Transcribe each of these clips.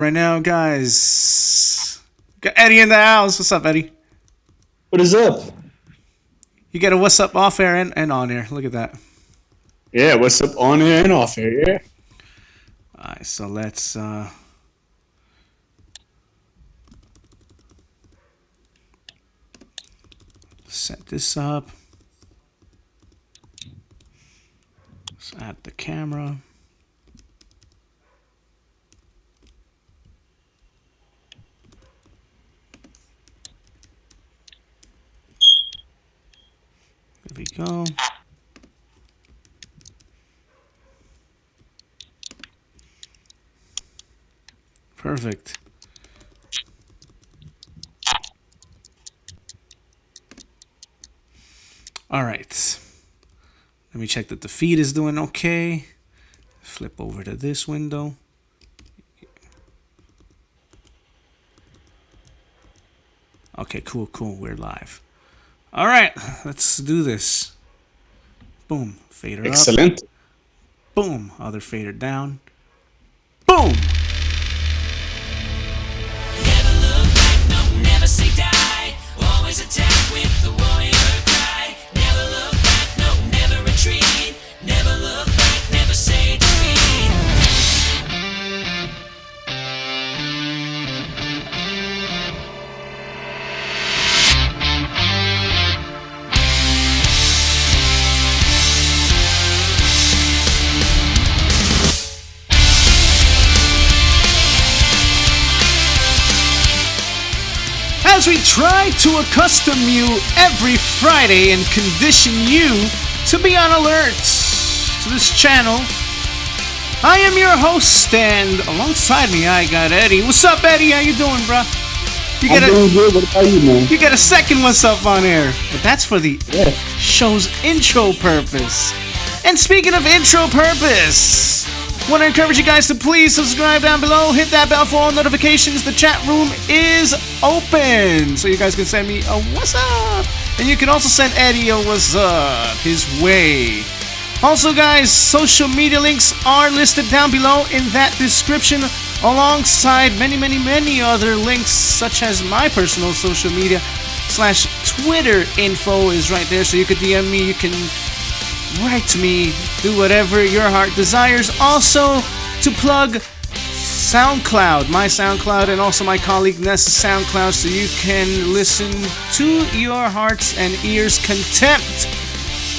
Right now, guys. Got Eddie in the house. What's up, Eddie? What is up? You got a what's up off air and on air. Look at that. Yeah, what's up on air and off air? Yeah. Alright, so let's set this up. Let's add the camera. There we go. Perfect. All right. Let me check that the feed is doing okay. Flip over to this window. Okay, cool. We're live. All right, let's do this. Boom, fader up. Excellent. Boom, other fader down. Boom. Never look back, no, never say die. Always attack with the warrior cry. Never look back, no, never retreat. Never look back, never say defeat. As we try to accustom you every Friday and condition you to be on alert to this channel, I am your host, and alongside me I got Eddie. What's up, Eddie? How you doing, bro? I'm doing good. What about you, man? You got a second what's up on air, but that's for the Yeah. show's intro purpose. And speaking of intro purpose, want to encourage you guys to please subscribe down below, hit that bell for all notifications. The chat room is open, so you guys can send me a what's up, and you can also send Eddie a what's up his way. Also, guys, social media links are listed down below in that description, alongside many other links, such as my personal social media / Twitter info is right there, so you can DM me, you can write to me, do whatever your heart desires. Also, to plug SoundCloud, my SoundCloud, and also my colleague Nessa's SoundCloud, so you can listen to your heart's and ears' contempt.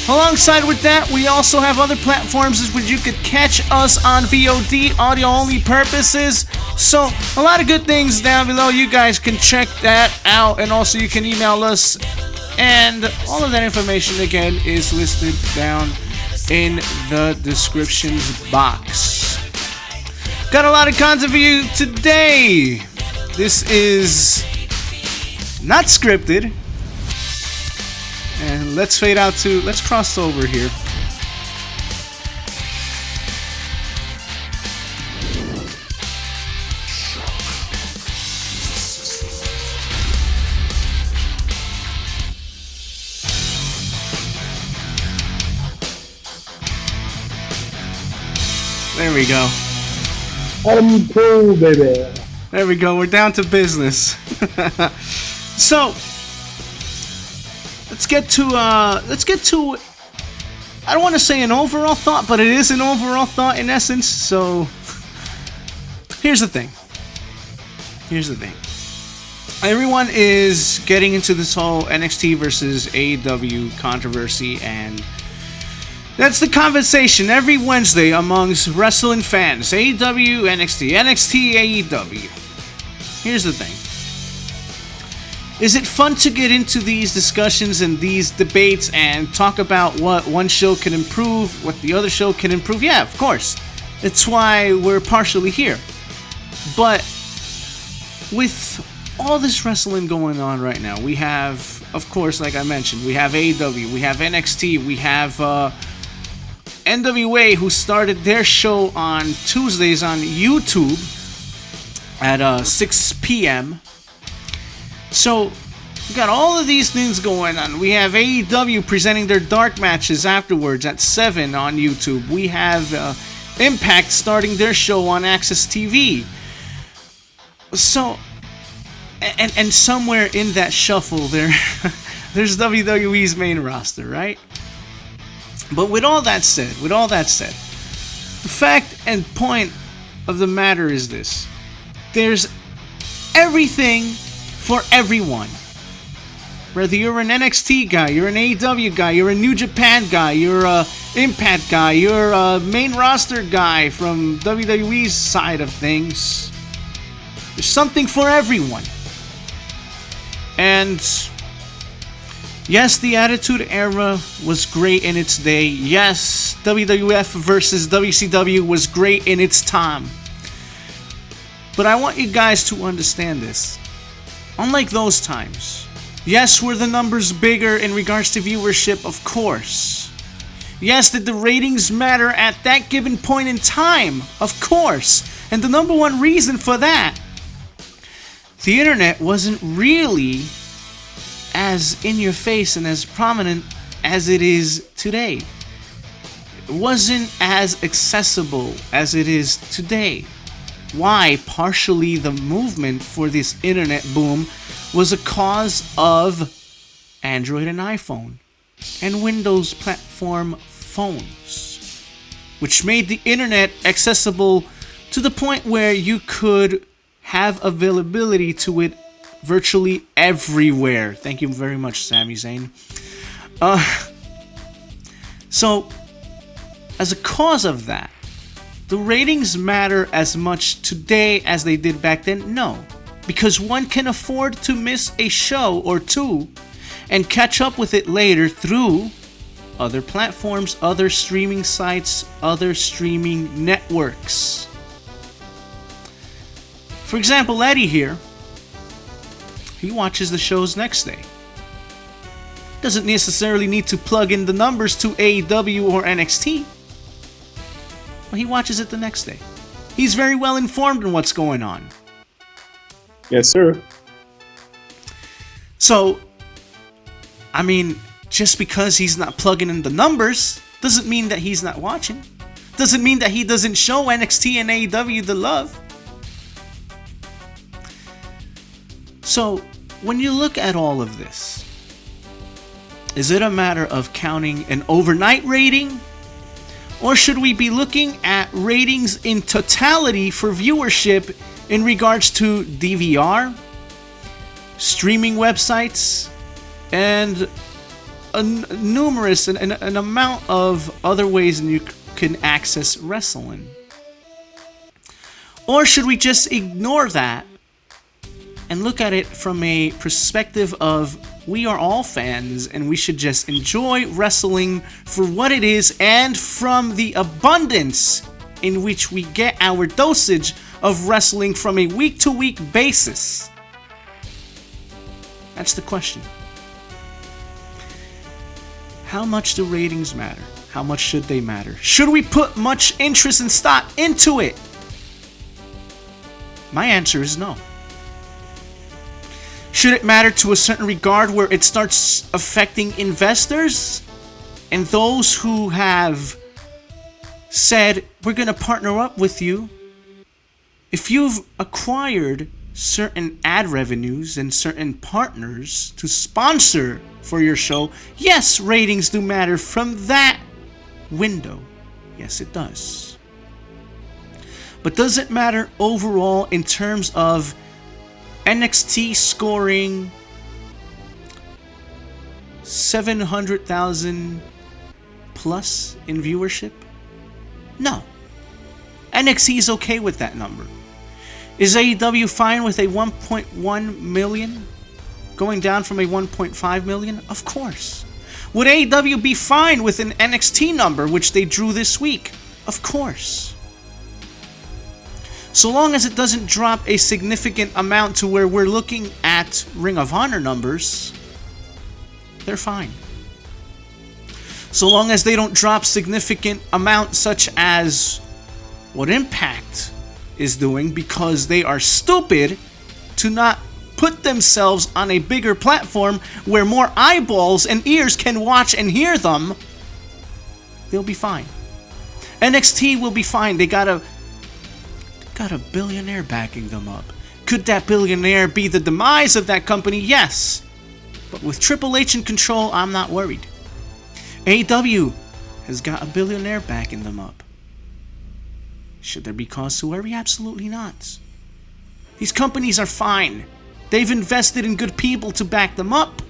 Alongside with that, we also have other platforms where you could catch us on VOD, audio only purposes. So, a lot of good things down below. You guys can check that out, and also you can email us. And all of that information, again, is listed down in the descriptions box. Got a lot of content for you today. This is not scripted. And let's cross over here. There we go. I'm cool, baby. There we go. We're down to business. So, let's get to I don't want to say an overall thought, but it is an overall thought in essence. So, here's the thing. Everyone is getting into this whole NXT versus AEW controversy, and that's the conversation every Wednesday amongst wrestling fans. AEW, NXT, NXT, AEW. Here's the thing. Is it fun to get into these discussions and these debates and talk about what one show can improve, what the other show can improve? Yeah, of course. It's why we're partially here. But with all this wrestling going on right now, we have, of course, like I mentioned, we have AEW, we have NXT, we have NWA, who started their show on Tuesdays on YouTube at 6 p.m. So, we got all of these things going on. We have AEW presenting their dark matches afterwards at 7 on YouTube. We have Impact starting their show on Access TV. So, and somewhere in that shuffle there's WWE's main roster, right? But with all that said, the fact and point of the matter is this: there's everything for everyone. Whether you're an NXT guy, you're an AEW guy, you're a New Japan guy, you're a Impact guy, you're a main roster guy from WWE's side of things, there's something for everyone. And yes, the Attitude Era was great in its day. Yes, WWF versus WCW was great in its time. But I want you guys to understand this. Unlike those times, yes, were the numbers bigger in regards to viewership? Of course. Yes, did the ratings matter at that given point in time? Of course. And the number one reason for that, the internet wasn't really as in your face and as prominent as it is today. It wasn't as accessible as it is today. Why? Partially the movement for this internet boom was a cause of Android and iPhone and Windows platform phones, which made the internet accessible to the point where you could have availability to it virtually everywhere. Thank you very much, Sami Zayn. So, as a cause of that, the ratings matter as much today as they did back then? No. Because one can afford to miss a show or two and catch up with it later through other platforms, other streaming sites, other streaming networks. For example, Eddie here, he watches the shows next day. Doesn't necessarily need to plug in the numbers to AEW or NXT. Well, he watches it the next day. He's very well informed on what's going on. Yes, sir. So, I mean, just because he's not plugging in the numbers doesn't mean that he's not watching. Doesn't mean that he doesn't show NXT and AEW the love. So, when you look at all of this, is it a matter of counting an overnight rating? Or should we be looking at ratings in totality for viewership in regards to DVR, streaming websites, and an amount of other ways you can access wrestling? Or should we just ignore that and look at it from a perspective of we are all fans and we should just enjoy wrestling for what it is and from the abundance in which we get our dosage of wrestling from a week-to-week basis? That's the question. How much do ratings matter? How much should they matter? Should we put much interest and stock into it? My answer is no. Should it matter to a certain regard where it starts affecting investors and those who have said, we're going to partner up with you? If you've acquired certain ad revenues and certain partners to sponsor for your show, yes, ratings do matter from that window. Yes, it does. But does it matter overall in terms of NXT scoring 700,000 plus in viewership? No. NXT is okay with that number. Is AEW fine with a 1.1 million going down from a 1.5 million? Of course. Would AEW be fine with an NXT number which they drew this week? Of course. So long as it doesn't drop a significant amount to where we're looking at Ring of Honor numbers, they're fine. So long as they don't drop significant amounts such as what Impact is doing, because they are stupid to not put themselves on a bigger platform where more eyeballs and ears can watch and hear them, they'll be fine. NXT will be fine. They got a billionaire backing them up. Could that billionaire be the demise of that company? Yes. But with Triple H in control, I'm not worried. AEW has got a billionaire backing them up. Should there be cause to worry? Absolutely not. These companies are fine. They've invested in good people to back them up.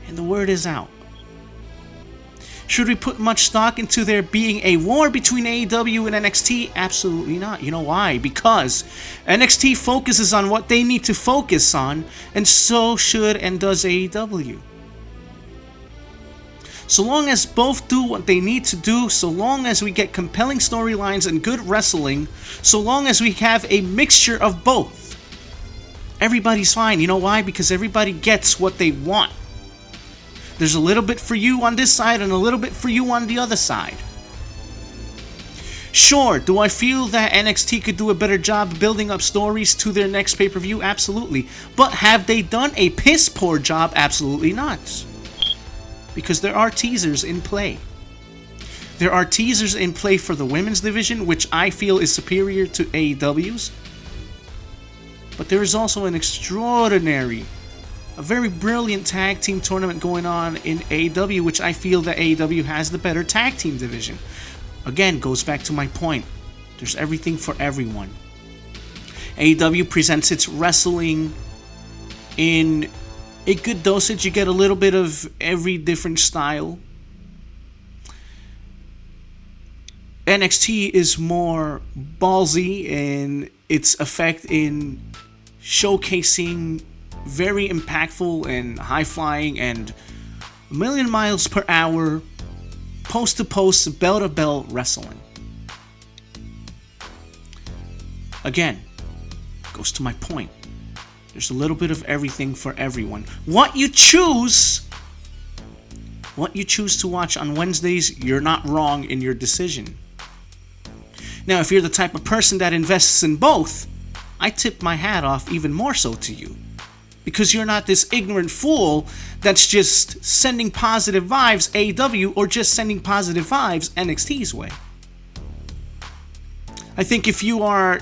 And the word is out. Should we put much stock into there being a war between AEW and NXT? Absolutely not. You know why? Because NXT focuses on what they need to focus on, and so should and does AEW. So long as both do what they need to do, so long as we get compelling storylines and good wrestling, so long as we have a mixture of both, everybody's fine. You know why? Because everybody gets what they want. There's a little bit for you on this side and a little bit for you on the other side. Sure, do I feel that NXT could do a better job building up stories to their next pay-per-view? Absolutely. But have they done a piss poor job? Absolutely not. Because there are teasers in play. There are teasers in play for the women's division, which I feel is superior to AEW's. But there is also an extraordinary, a very brilliant tag team tournament going on in AEW, which I feel that AEW has the better tag team division. Again, goes back to my point. There's everything for everyone. AEW presents its wrestling in a good dosage. You get a little bit of every different style. NXT is more ballsy in its effect in showcasing very impactful and high-flying and a million miles per hour, post-to-post, bell-to-bell wrestling. Again, goes to my point. There's a little bit of everything for everyone. What you choose to watch on Wednesdays, you're not wrong in your decision. Now, if you're the type of person that invests in both, I tip my hat off even more so to you. Because you're not this ignorant fool that's just sending positive vibes AEW or just sending positive vibes NXT's way. I think if you are,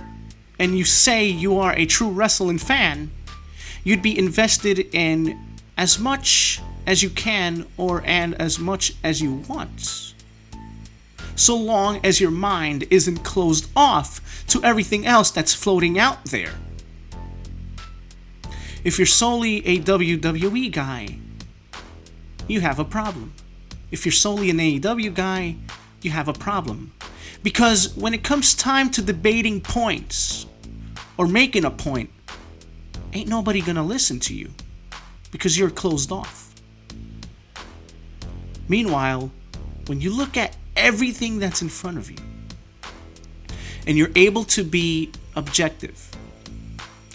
and you say you are a true wrestling fan, you'd be invested in as much as you can and as much as you want. So long as your mind isn't closed off to everything else that's floating out there. If you're solely a WWE guy, you have a problem. If you're solely an AEW guy, you have a problem. Because when it comes time to debating points or making a point, ain't nobody gonna listen to you because you're closed off. Meanwhile, when you look at everything that's in front of you and you're able to be objective,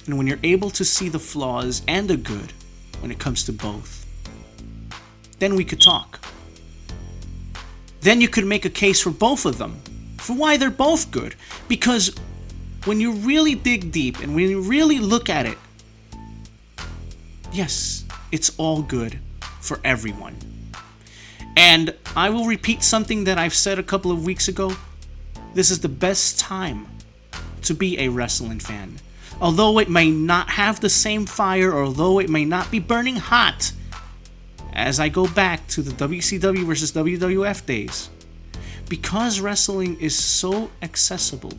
and when you're able to see the flaws and the good when it comes to both, then we could talk. Then you could make a case for both of them, for why they're both good. Because when you really dig deep and when you really look at it, yes, it's all good for everyone. And I will repeat something that I've said a couple of weeks ago. This is the best time to be a wrestling fan. Although it may not have the same fire, or although it may not be burning hot, as I go back to the WCW versus WWF days, because wrestling is so accessible,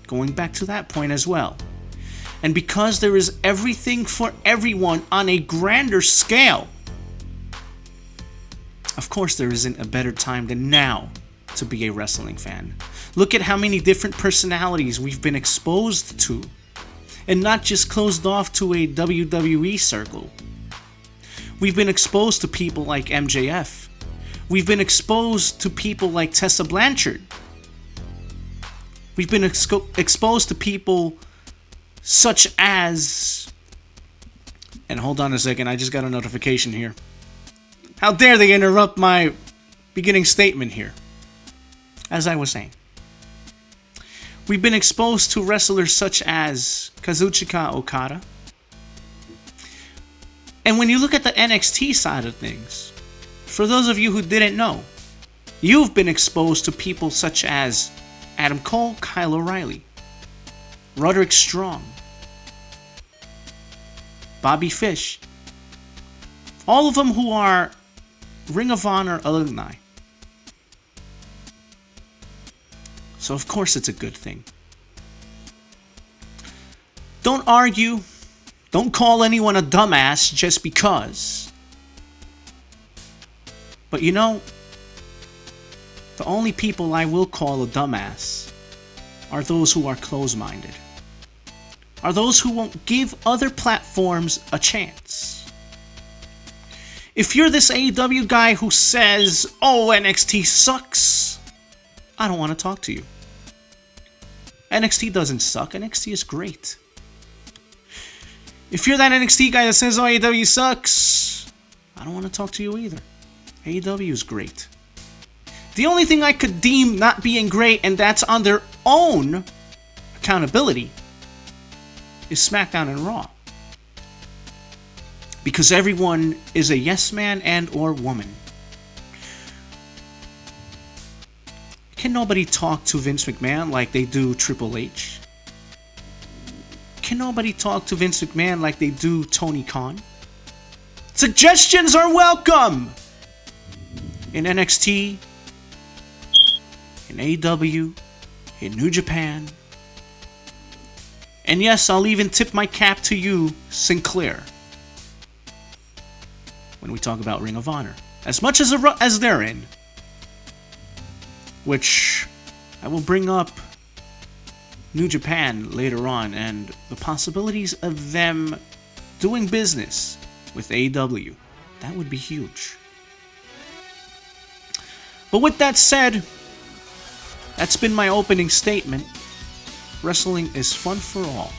going back to that point as well, and because there is everything for everyone on a grander scale, of course there isn't a better time than now to be a wrestling fan. Look at how many different personalities we've been exposed to, and not just closed off to a WWE circle. We've been exposed to people like MJF. We've been exposed to people like Tessa Blanchard. We've been exposed to people such as... And hold on a second, I just got a notification here. How dare they interrupt my beginning statement here? As I was saying, we've been exposed to wrestlers such as Kazuchika Okada. And when you look at the NXT side of things, for those of you who didn't know, you've been exposed to people such as Adam Cole, Kyle O'Reilly. Roderick Strong, Bobby Fish. All of them who are Ring of Honor alumni. So of course it's a good thing. Don't argue. Don't call anyone a dumbass just because. But you know, the only people I will call a dumbass are those who are close-minded. Are those who won't give other platforms a chance. If you're this AEW guy who says, oh, NXT sucks, I don't want to talk to you. NXT doesn't suck. NXT is great. If you're that NXT guy that says, oh, AEW sucks, I don't want to talk to you either. AEW is great. The only thing I could deem not being great, and that's on their own accountability, is SmackDown and Raw. Because everyone is a yes man and or woman. Can nobody talk to Vince McMahon like they do Triple H? Can nobody talk to Vince McMahon like they do Tony Khan? Suggestions are welcome! In NXT, in AEW, in New Japan. And yes, I'll even tip my cap to you, Sinclair, when we talk about Ring of Honor. As much as they're in. Which I will bring up New Japan later on and the possibilities of them doing business with AEW. That would be huge. But with that said, that's been my opening statement. Wrestling is fun for all.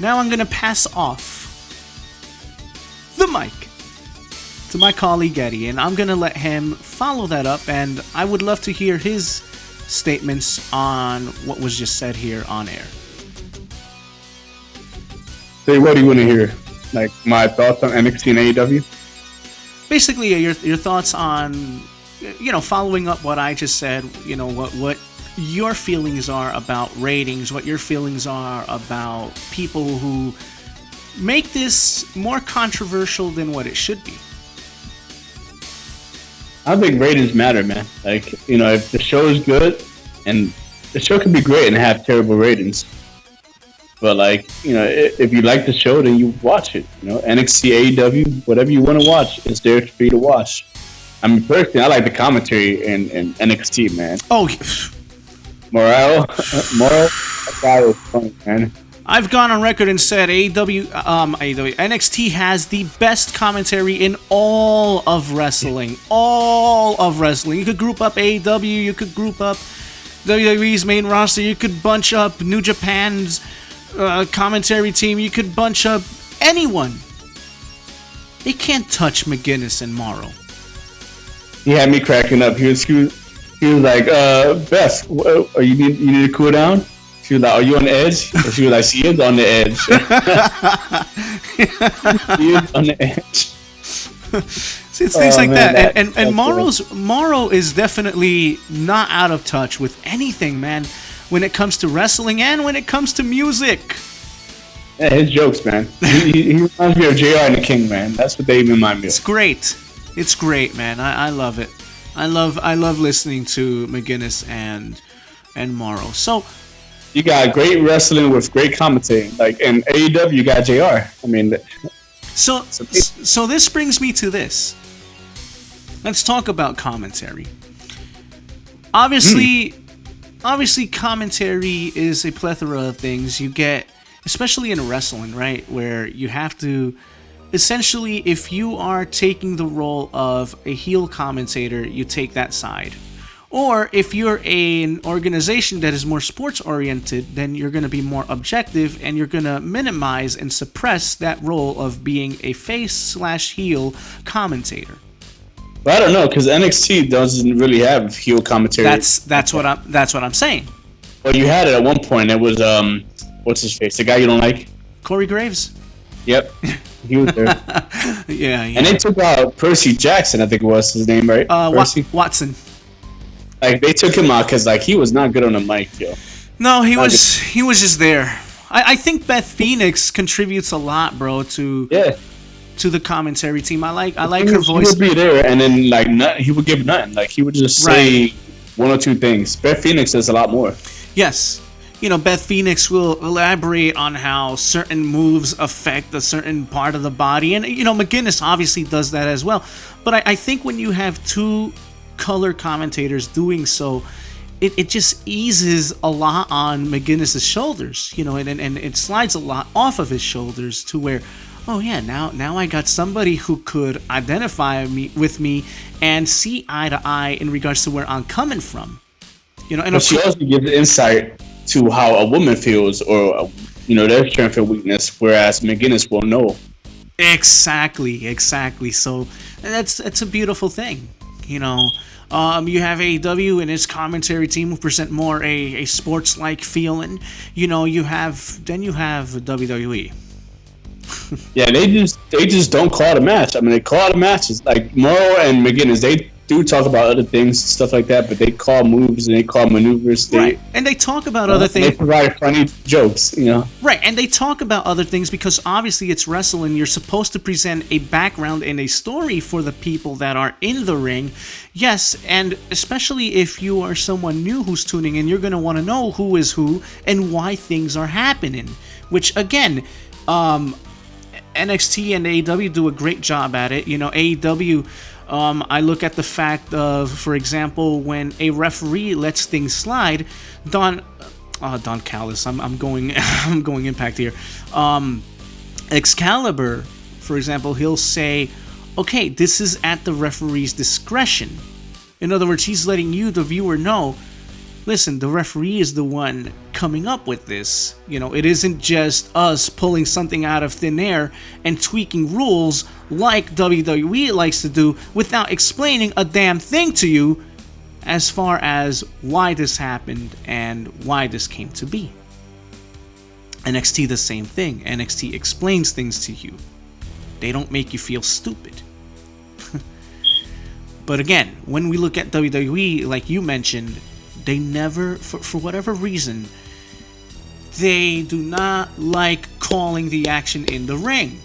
Now I'm going to pass off the mic to my colleague Eddie, and I'm going to let him follow that up, and I would love to hear his statements on what was just said here on air. Say, what do you want to hear? Like, my thoughts on NXT and AEW? Basically, your thoughts on, following up what I just said, what your feelings are about ratings, what your feelings are about people who make this more controversial than what it should be. I think ratings matter, man. Like, if the show is good, and the show can be great and have terrible ratings. But, if you like the show, then you watch it. NXT, AEW, whatever you want to watch, it's there for you to watch. I mean, personally, I like the commentary in NXT, man. Oh, Morale, that guy was funny, man. I've gone on record and said NXT has the best commentary in all of wrestling. All of wrestling. You could group up AEW, you could group up WWE's main roster, you could bunch up New Japan's commentary team, you could bunch up anyone. They can't touch McGuinness and Morrow. He had me cracking up. He was like, Beth, you need to cool down? She was like, are you on the edge? And she was like, she is on the edge. She is on the edge. See, it's things like that. And Morrow is definitely not out of touch with anything, man, when it comes to wrestling and when it comes to music. Yeah, his jokes, man. He reminds me of JR and the King, man. That's what they remind me of. It's great. It's great, man. I love it. I love listening to McGuinness and Morrow. So you got great wrestling with great commentating. Like in AEW, you got JR. I mean, so this brings me to this. Let's talk about commentary. Obviously, commentary is a plethora of things. You get, especially in wrestling, right, where you have to. Essentially, if you are taking the role of a heel commentator, you take that side. Or if you're an organization that is more sports-oriented, then you're going to be more objective and you're going to minimize and suppress that role of being a face/heel commentator. Well, I don't know, because NXT doesn't really have heel commentary. That's what I'm saying. Well, you had it at one point. It was what's his face? The guy you don't like? Corey Graves. Yep. He was there. Yeah. And they took out Percy Jackson, I think it was his name, right? Watson. like they took him out because like he was not good on the mic, yo. No, he was just there. I think Beth Phoenix contributes a lot, bro, to the commentary team. I like her voice. He would be there, and then like he would give nothing. Like he would just say one or two things. Beth Phoenix does a lot more. Yes. You know, Beth Phoenix will elaborate on how certain moves affect a certain part of the body. And, you know, McGuinness obviously does that as well. But I think when you have two color commentators doing so, it just eases a lot on McGuinness's shoulders, you know, and it slides a lot off of his shoulders to where, oh yeah, now I got somebody who could identify with me and see eye to eye in regards to where I'm coming from. You know, and she also gives insight to how a woman feels, or you know, their strength and weakness, whereas McGuinness will know. Exactly. So that's a beautiful thing, you know. You have AEW and its commentary team who present more a sports-like feeling. You know, you have WWE. Yeah, they just don't call the match. I mean, they call the matches like Morrow and McGuinness. They do talk about other things, stuff like that, but they call moves and they call maneuvers. Right, and they talk about other things. They provide funny jokes, you know. Right, and they talk about other things because obviously it's wrestling. You're supposed to present a background and a story for the people that are in the ring. Yes, and especially if you are someone new who's tuning in, you're going to want to know who is who and why things are happening. Which, again, NXT and AEW do a great job at it. You know, AEW... I look at the fact of, for example, when a referee lets things slide, Don Callis, I'm going Impact here. Excalibur, for example, he'll say, okay, this is at the referee's discretion. In other words, he's letting you, the viewer, know, listen, the referee is the one coming up with this. You know, it isn't just us pulling something out of thin air and tweaking rules like WWE likes to do without explaining a damn thing to you as far as why this happened and why this came to be. NXT, the same thing. NXT explains things to you. They don't make you feel stupid. But again, when we look at WWE, like you mentioned, they never, for whatever reason, they do not like calling the action in the ring.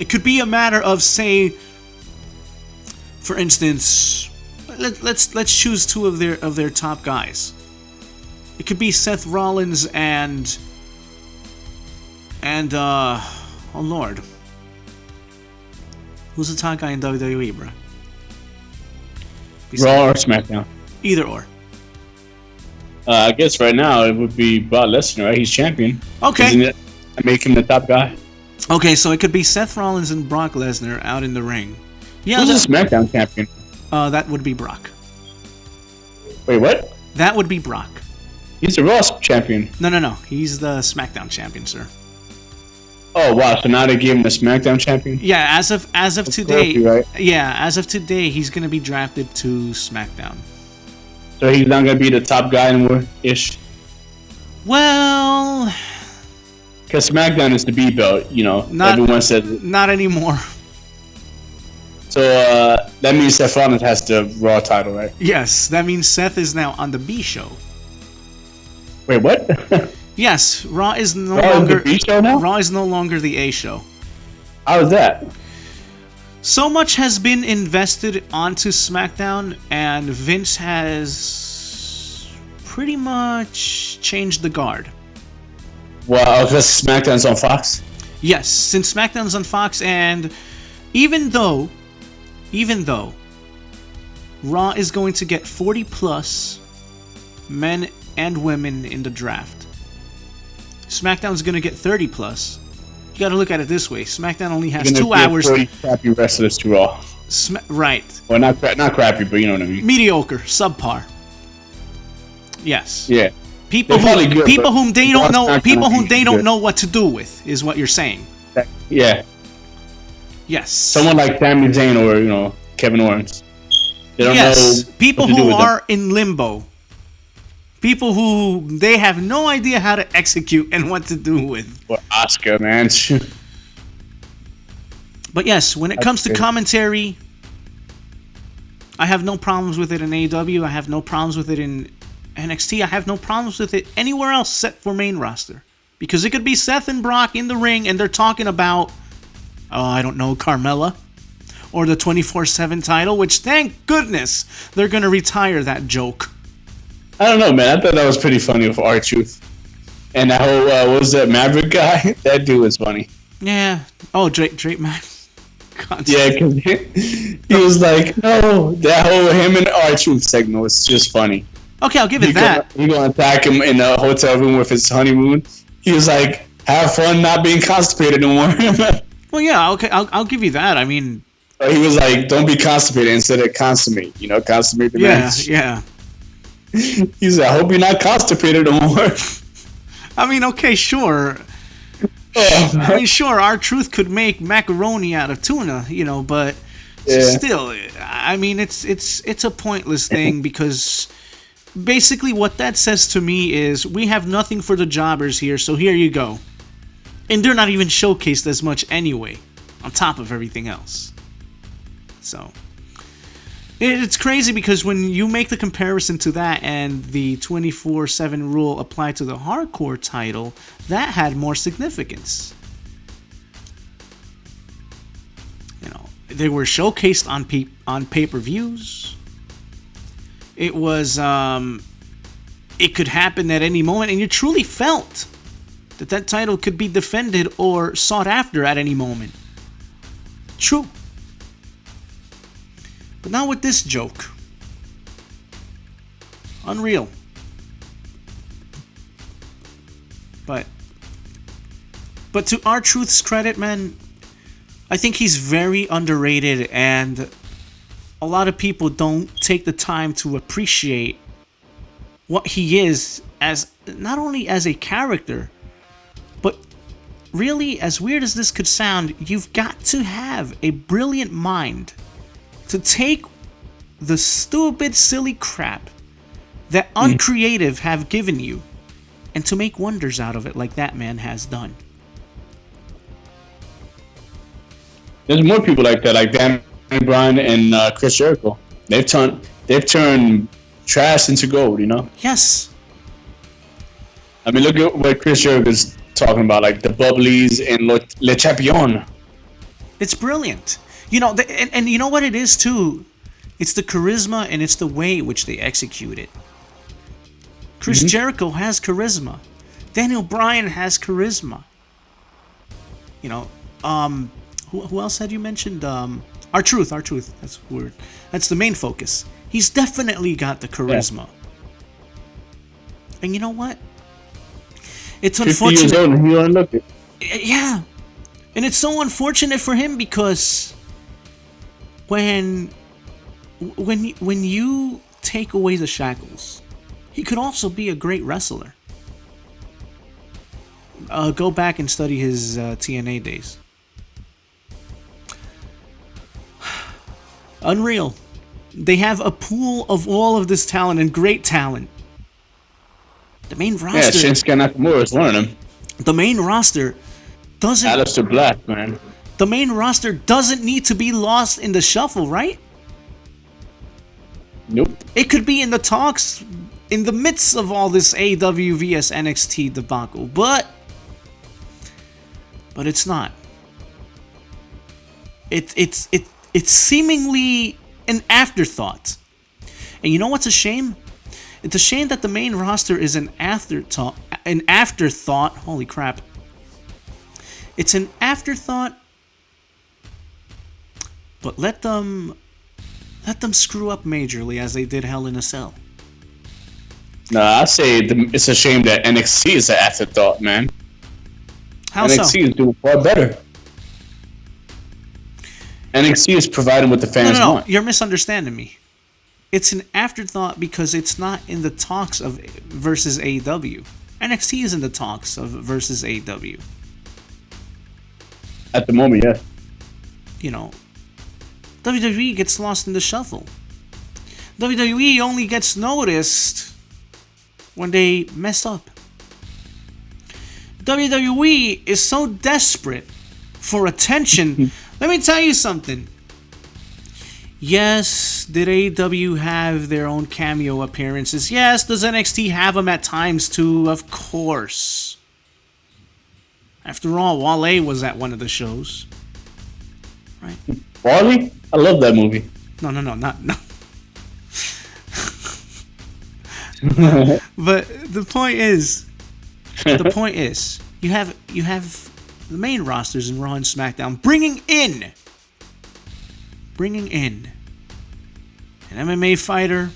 It could be a matter of, say, for instance, let's choose two of their top guys. It could be Seth Rollins and oh Lord, who's the top guy in WWE, bro? Raw or SmackDown? Either or. I guess right now it would be Brock Lesnar, right? He's champion. Okay. Make him the top guy. Okay, so it could be Seth Rollins and Brock Lesnar out in the ring. Yeah, who's the SmackDown champion? That would be Brock. Wait, what? That would be Brock. He's the Raw champion. No. He's the SmackDown champion, sir. Oh wow! So now they gave him the SmackDown champion. Yeah, as of That's today. crazy, right? Yeah, as of today, he's gonna be drafted to SmackDown. So he's not gonna be the top guy anymore, ish. Well, because SmackDown is the B belt, you know. Everyone says it. Not anymore. So that means Seth Rollins has the Raw title, right? Yes, that means Seth is now on the B show. Wait, what? Yes, Raw is no Raw longer is the B show now? Raw is no longer the A show. How is that? So much has been invested onto SmackDown, and Vince has pretty much changed the guard. Well, because SmackDown's on Fox? Yes, since SmackDown's on Fox, and even though Raw is going to get 40 plus men and women in the draft, SmackDown's going to get 30 plus. You got to look at it this way: SmackDown only has 2 hours. 30 crappy wrestlers to Raw. Right. Well, not crappy, but you know what I mean. Mediocre, subpar. Yes. Yeah. People whom they don't know what to do with is what you're saying. Yeah. Yes. Someone like Sami Zayn or Kevin Owens. They don't know people what to do who with are them. in limbo. People who they have no idea how to execute and what to do with. Or Oscar, man. But yes, when it comes to commentary, I have no problems with it in AEW. I have no problems with it in NXT. I have no problems with it anywhere else except for main roster. Because it could be Seth and Brock in the ring and they're talking about, I don't know, Carmella. Or the 24/7 title, which thank goodness they're going to retire that joke. I don't know, man. I thought that was pretty funny with R-Truth. And that whole, what was that, Maverick guy? That dude was funny. Yeah. Oh, Drake man. Yeah, because he was like, no, that whole him and R-Truth segment was just funny. Okay, I'll give it that. He's going to attack him in a hotel room with his honeymoon. He was like, have fun not being constipated no more. Well, yeah, okay, I'll give you that. I mean... He was like, don't be constipated instead of consummate. You know, consummate the match. Yeah. He said, I hope you're not constipated no more. I mean, okay, sure. I mean, sure, R-Truth could make macaroni out of tuna, you know, but still, I mean, it's a pointless thing because basically what that says to me is we have nothing for the jobbers here, so here you go. And they're not even showcased as much anyway, on top of everything else. So, it's crazy because when you make the comparison to that and the 24/7 rule applied to the hardcore title, that had more significance. You know, they were showcased on pay-per-views. It was, it could happen at any moment, and you truly felt that title could be defended or sought after at any moment. True. But not with this joke. Unreal. But to R-Truth's credit, man, I think he's very underrated, and a lot of people don't take the time to appreciate what he is as not only as a character, but really, as weird as this could sound, you've got to have a brilliant mind to take the stupid, silly crap that uncreative have given you and to make wonders out of it like that man has done. There's more people like that, like Daniel Bryan and Chris Jericho. They've turned trash into gold, you know? Yes. I mean, look at what Chris Jericho's talking about, like the bubblies and Le Champion. It's brilliant. You know, and you know what it is too? It's the charisma and it's the way in which they execute it. Chris Jericho has charisma. Daniel Bryan has charisma. You know, who else had you mentioned? R-Truth. That's weird. That's the main focus. He's definitely got the charisma. Yeah. And you know what? It's unfortunate. 50 years old and he don't look it. Yeah. And it's so unfortunate for him because when you take away the shackles, he could also be a great wrestler. Go back and study his TNA days. Unreal. They have a pool of all of this talent and great talent. The main roster. Yeah, Shinsuke Nakamura is one of them. The main roster doesn't. Aleister Black, man. The main roster doesn't need to be lost in the shuffle, right? Nope. It could be in the talks in the midst of all this AEW vs NXT debacle, but it's not. It's seemingly an afterthought. And you know what's a shame? It's a shame that the main roster is an afterthought. Holy crap. It's an afterthought. But let them screw up majorly as they did Hell in a Cell. No, I say it's a shame that NXT is an afterthought, man. How NXT is doing far better. NXT is providing what the fans want. You're misunderstanding me. It's an afterthought because it's not in the talks of versus AEW. NXT is in the talks of versus AEW. At the moment, yeah. You know, WWE gets lost in the shuffle. WWE only gets noticed when they mess up. WWE is so desperate for attention. Let me tell you something. Yes, did AEW have their own cameo appearances? Yes, does NXT have them at times too? Of course. After all, Wale was at one of the shows. Right? Wally? I love that movie. No. But the point is, you have the main rosters in Raw and SmackDown bringing in an MMA fighter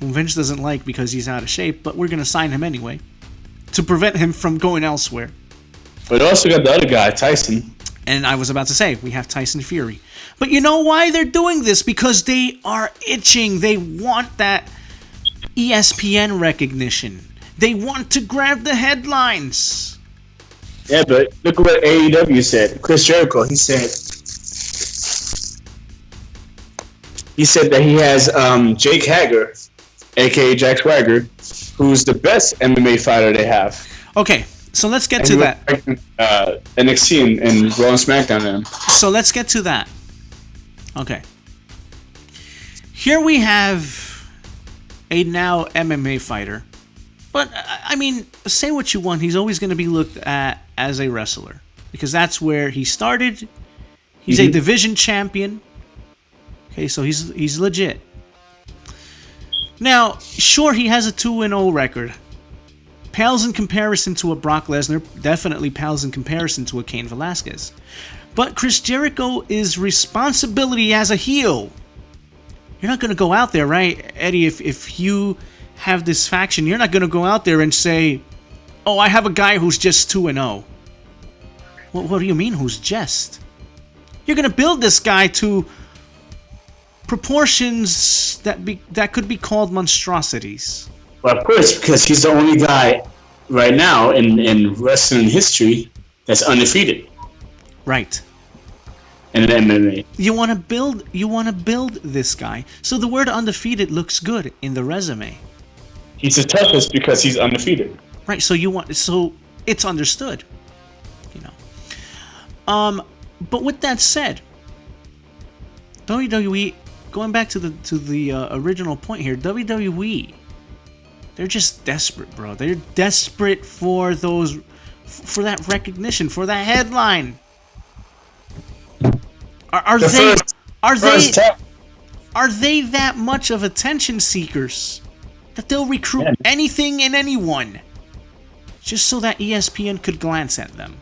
who Vince doesn't like because he's out of shape, but we're going to sign him anyway to prevent him from going elsewhere. But also got the other guy, Tyson. And I was about to say, we have Tyson Fury. But you know why they're doing this? Because they are itching. They want that ESPN recognition. They want to grab the headlines. Yeah, but look at what AEW said. Chris Jericho, he said that he has Jake Hager, a.k.a. Jack Swagger, who's the best MMA fighter they have. Okay, so let's get to that. NXT and Raw and SmackDown in him. So let's get to that. Okay. Here we have a now MMA fighter. But, I mean, say what you want, he's always going to be looked at as a wrestler. Because that's where he started. He's a division champion. Okay, so he's legit. Now, sure, he has a 2-0 record. Pales in comparison to a Brock Lesnar. Definitely pales in comparison to a Cain Velasquez. But Chris Jericho is responsibility as a heel. You're not going to go out there, right, Eddie, if you have this faction, you're not going to go out there and say, oh, I have a guy who's just 2-0. What do you mean, who's just? You're going to build this guy to proportions that could be called monstrosities. Well, of course, because he's the only guy right now in wrestling history that's undefeated. Right. In MMA. You want to build this guy. So the word undefeated looks good in the resume. He's the toughest because he's undefeated. Right, so it's understood. You know. But with that said, WWE, going back to the original point here, WWE, they're just desperate, bro. They're desperate for that recognition, for that headline. Are they that much of attention seekers that they'll recruit anything and anyone just so that ESPN could glance at them?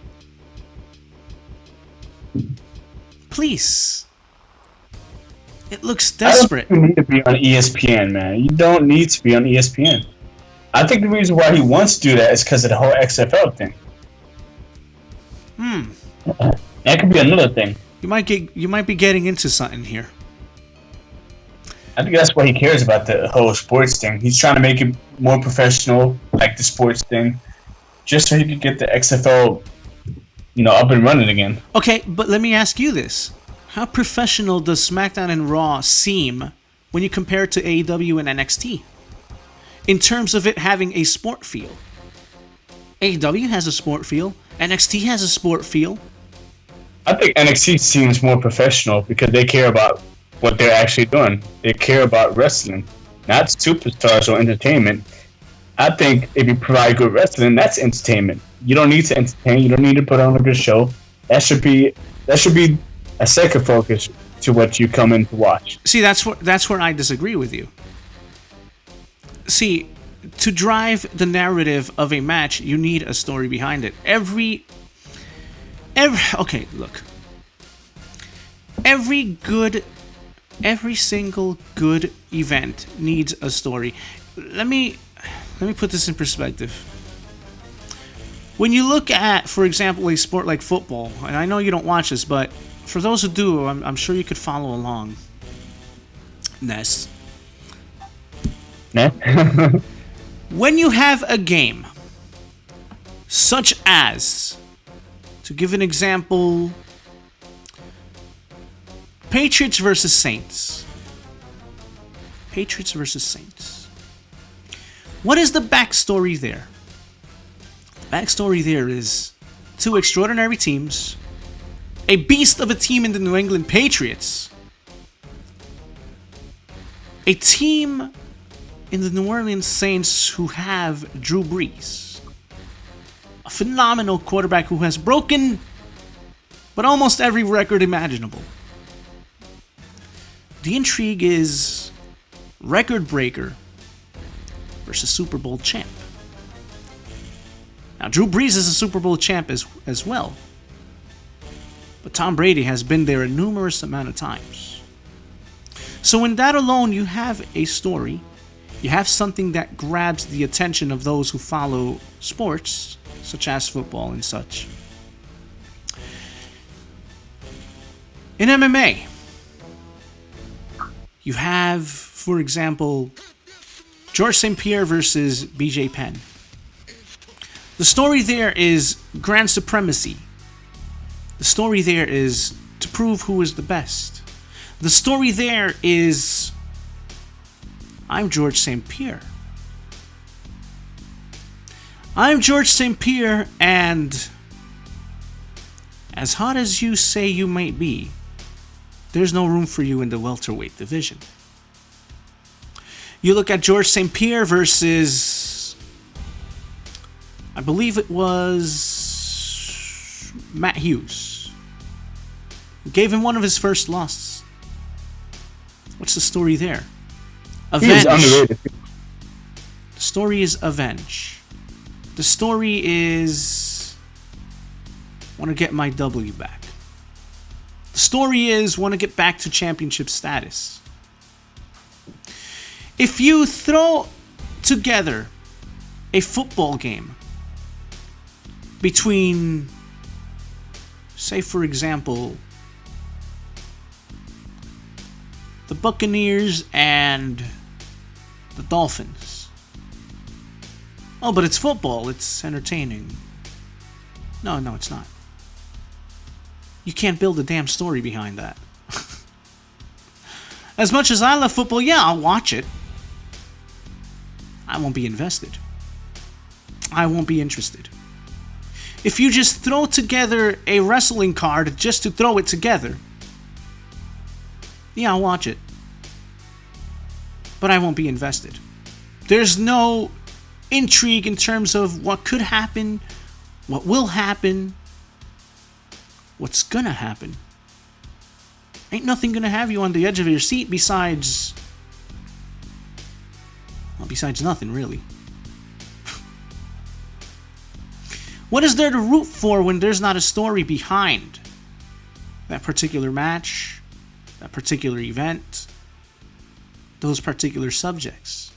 Please. It looks desperate. You need to be on ESPN, man. You don't need to be on ESPN. I think the reason why he wants to do that is because of the whole XFL thing. That could be another thing. You might be getting into something here. I think that's why he cares about the whole sports thing. He's trying to make it more professional, like the sports thing, just so he could get the XFL, up and running again. Okay, but let me ask you this. How professional does SmackDown and Raw seem when you compare it to AEW and NXT? In terms of it having a sport feel. AEW has a sport feel. NXT has a sport feel. I think NXT seems more professional because they care about what they're actually doing. They care about wrestling, not superstars or entertainment. I think if you provide good wrestling, that's entertainment. You don't need to entertain. You don't need to put on a good show. That should be a second focus to what you come in to watch. See, that's where I disagree with you. See, to drive the narrative of a match, you need a story behind it. Okay, look. Every single good event needs a story. Let me put this in perspective. When you look at, for example, a sport like football, and I know you don't watch this, but for those who do, I'm sure you could follow along. Ness. Yeah. When you have a game, such as, to give an example, Patriots versus Saints. Patriots versus Saints. What is the backstory there? The backstory there is two extraordinary teams, a beast of a team in the New England Patriots, A team in the New Orleans Saints who have Drew Brees, a phenomenal quarterback who has broken but almost every record imaginable. The intrigue is record breaker versus Super Bowl champ. Now, Drew Brees is a Super Bowl champ as well, but Tom Brady has been there a numerous amount of times. So in that alone, you have a story. You have something that grabs the attention of those who follow sports, such as football and such. In MMA, you have, for example, George St. Pierre versus BJ Penn. The story there is grand supremacy. The story there is to prove who is the best. The story there is, I'm George St. Pierre. I'm George St. Pierre, and as hot as you say you might be, there's no room for you in the welterweight division. You look at George St. Pierre versus, I believe it was Matt Hughes, who gave him one of his first losses. What's the story there? Avenge. The story is avenge. The story is want to get my W back. The story is want to get back to championship status. If you throw together a football game between, say for example, the Buccaneers and the Dolphins. Oh, but it's football. It's entertaining. No, it's not. You can't build a damn story behind that. As much as I love football, yeah, I'll watch it. I won't be invested. I won't be interested. If you just throw together a wrestling card just to throw it together, yeah, I'll watch it. But I won't be invested. There's no intrigue in terms of what could happen, what will happen, what's gonna happen. Ain't nothing gonna have you on the edge of your seat besides nothing, really. What is there to root for when there's not a story behind that particular match, that particular event, those particular subjects?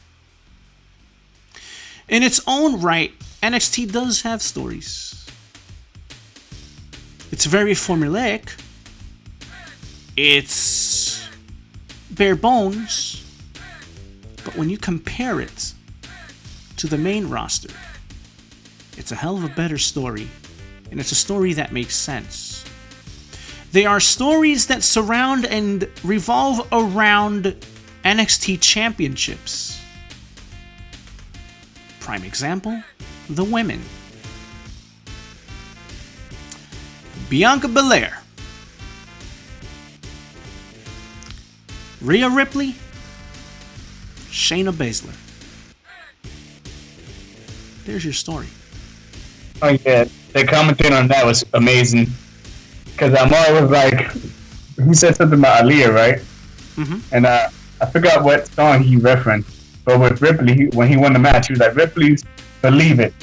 In its own right, NXT does have stories. It's very formulaic. It's bare bones. But when you compare it to the main roster, it's a hell of a better story. And it's a story that makes sense. They are stories that surround and revolve around NXT championships. Prime example, the women. Bianca Belair, Rhea Ripley, Shayna Baszler. There's your story. Oh yeah, the commentary on that was amazing. Because Amar was like, he said something about Aaliyah, right? Mm-hmm. And I forgot what song he referenced. But with Ripley, when he won the match, he was like, Ripley's Believe It.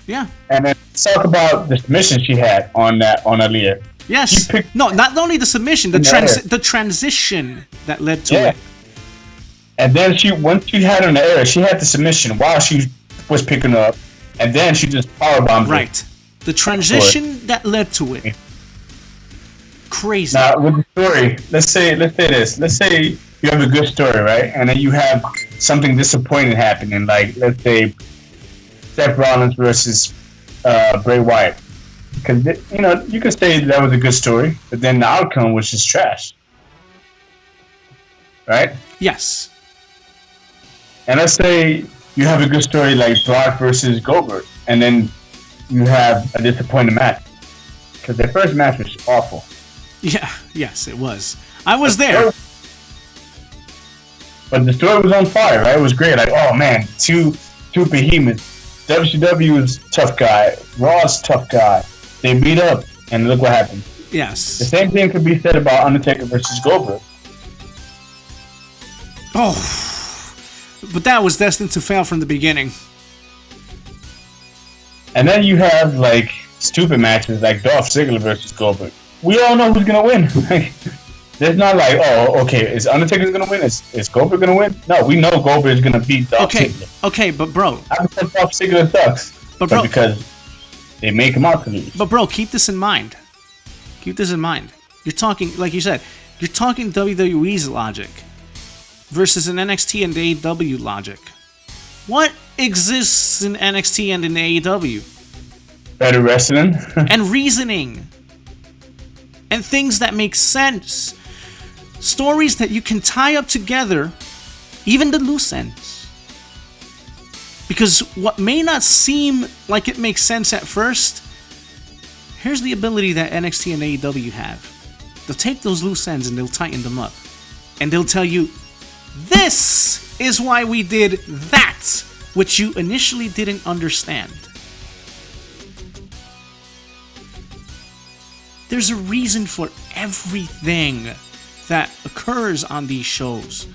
Yeah. And then talk about the submission she had on Aaliyah. Yes. No, not only the submission, the transition that led to it. And then once she had her in the air, she had the submission while she was picking her up, and then she just powerbombed her. Right. The transition that led to it. Crazy. Now with the story, let's say this. Let's say you have a good story, right? And then you have something disappointing happening, like let's say Seth Rollins versus Bray Wyatt. Because you could say that was a good story, but then the outcome was just trash, right? Yes. And let's say you have a good story like Brock versus Goldberg, and then you have a disappointing match because their first match was awful. Yeah. Yes, it was. I was there. But the story was on fire, right? It was great. Like, oh man, two behemoths. WCW is tough guy. Raw's tough guy. They beat up, and look what happened. Yes. The same thing could be said about Undertaker versus Goldberg. Oh, but that was destined to fail from the beginning. And then you have like stupid matches like Dolph Ziggler versus Goldberg. We all know who's gonna win. There's not like, oh, okay, is Undertaker gonna win? Is Goldberg gonna win? No, we know Goldberg is gonna beat Dolph Ziggler. Okay, but bro, I because Dolph Ziggler sucks, but because they make him out to lose. But bro, keep this in mind. Keep this in mind. You're talking, like you said, you're talking WWE's logic versus an NXT and AEW logic. What exists in NXT and in AEW? Better wrestling. And reasoning. And things that make sense. Stories that you can tie up together, even the loose ends. Because what may not seem like it makes sense at first, here's the ability that NXT and AEW have. They'll take those loose ends and they'll tighten them up. And they'll tell you, this is why we did that, which you initially didn't understand. There's a reason for everything that occurs on these shows.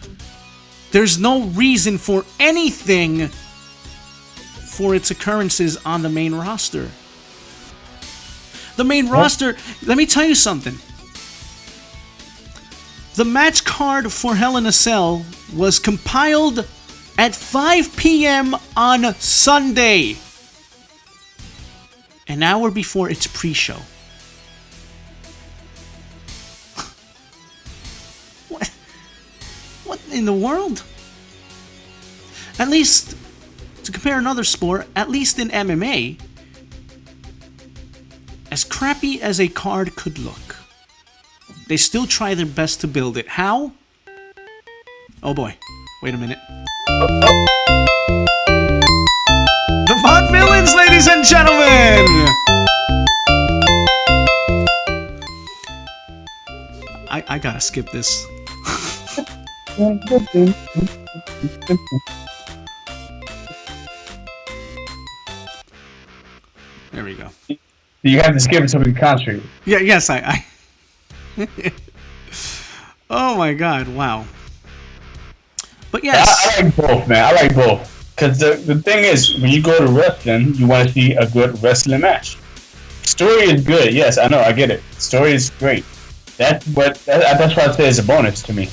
There's no reason for anything for its occurrences on the main roster. The main roster, let me tell you something. The match card for Hell in a Cell was compiled at 5 p.m. on Sunday. An hour before its pre-show. What in the world? At least, to compare another sport, at least in MMA, as crappy as a card could look, they still try their best to build it. How? Oh boy. Wait a minute. The Vaught Villains, ladies and gentlemen! I gotta skip this. There we go. You have to skip it so we can concentrate. Yeah, yes, I Oh my god, wow. But yes. I like both, man. I like both. Because the thing is, when you go to wrestling, you want to see a good wrestling match. Story is good. Yes, I know. I get it. Story is great. That's why I say it's a bonus to me.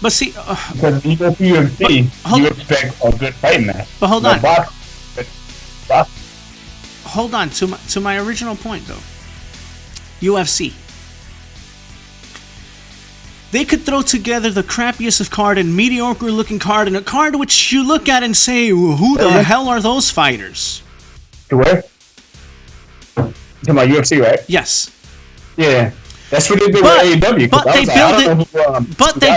But see, because when you go to UFC, you expect a good fight match. But hold on. Box. Hold on. To my original point, though. UFC. They could throw together the crappiest of card and mediocre looking card and a card which you look at and say, who the hell are those fighters? To where? You're talking about UFC, right? Yes. Yeah. That's what they did with AEW. But they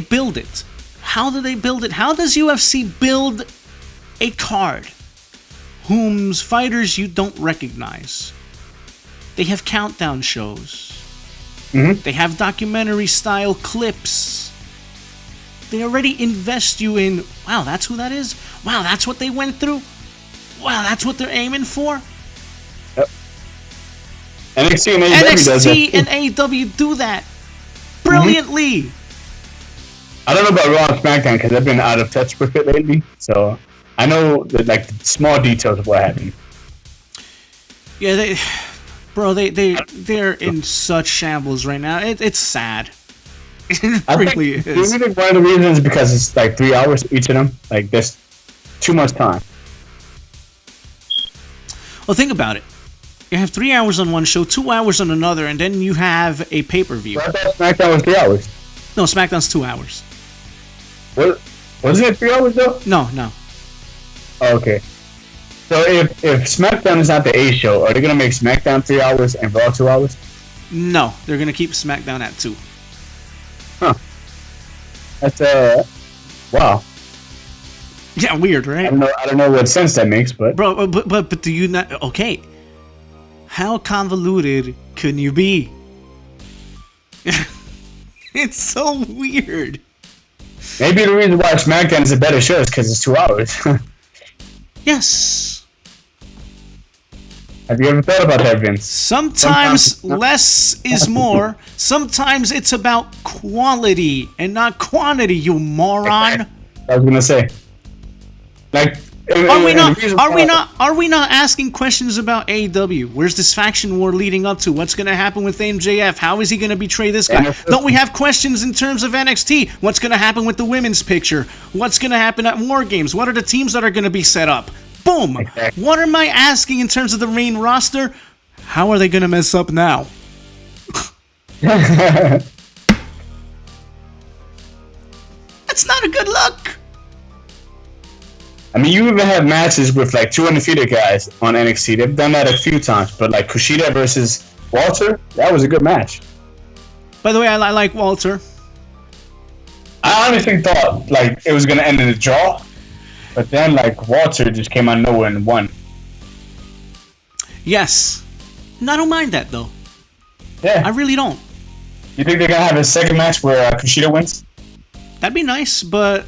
build it. How do they build it? How does UFC build a card whose fighters you don't recognize? They have countdown shows. Mm-hmm. They have documentary-style clips. They already invest you in, wow, that's who that is? Wow, that's what they went through? Wow, that's what they're aiming for? Yep. NXT and AEW does that. and AEW do that brilliantly. Mm-hmm. I don't know about Raw and SmackDown because I've been out of touch with it lately. So I know the small details of what happened. Yeah, they're in such shambles right now. It's sad. It really is. I think one of the reasons is because it's like 3 hours each of them. Like there's too much time. Well, think about it. You have 3 hours on one show, 2 hours on another, and then you have a pay-per-view. I thought SmackDown was 3 hours. No, SmackDown's 2 hours. What? Wasn't it 3 hours though? No. Oh, okay. So if SmackDown is not the A show, are they gonna make SmackDown 3 hours and Raw 2 hours? No, they're gonna keep SmackDown at 2. Huh. That's wow. Yeah, weird, right? I don't know what sense that makes, but bro, but do you not? Okay. How convoluted can you be? It's so weird. Maybe the reason why SmackDown is a better show is because it's 2 hours. Yes. Have you ever thought about that, Vince? Sometimes less is more. Sometimes it's about quality and not quantity, you moron. I was gonna say, like, Are we not asking questions about AEW? Where's this faction war leading up to? What's going to happen with MJF? How is he going to betray this guy? Don't we have questions in terms of NXT? What's going to happen with the women's picture? What's going to happen at War Games? What are the teams that are going to be set up? Boom! Exactly. What am I asking in terms of the main roster? How are they going to mess up now? That's not a good look. I mean, you even have matches with like 2 undefeated guys on NXT. They've done that a few times, but like Kushida versus Walter, that was a good match. By the way, I like Walter. I honestly thought like it was gonna end in a draw, but then like Walter just came out of nowhere and won. Yes. And I don't mind that though. Yeah. I really don't. You think they're gonna have a second match where Kushida wins? That'd be nice, but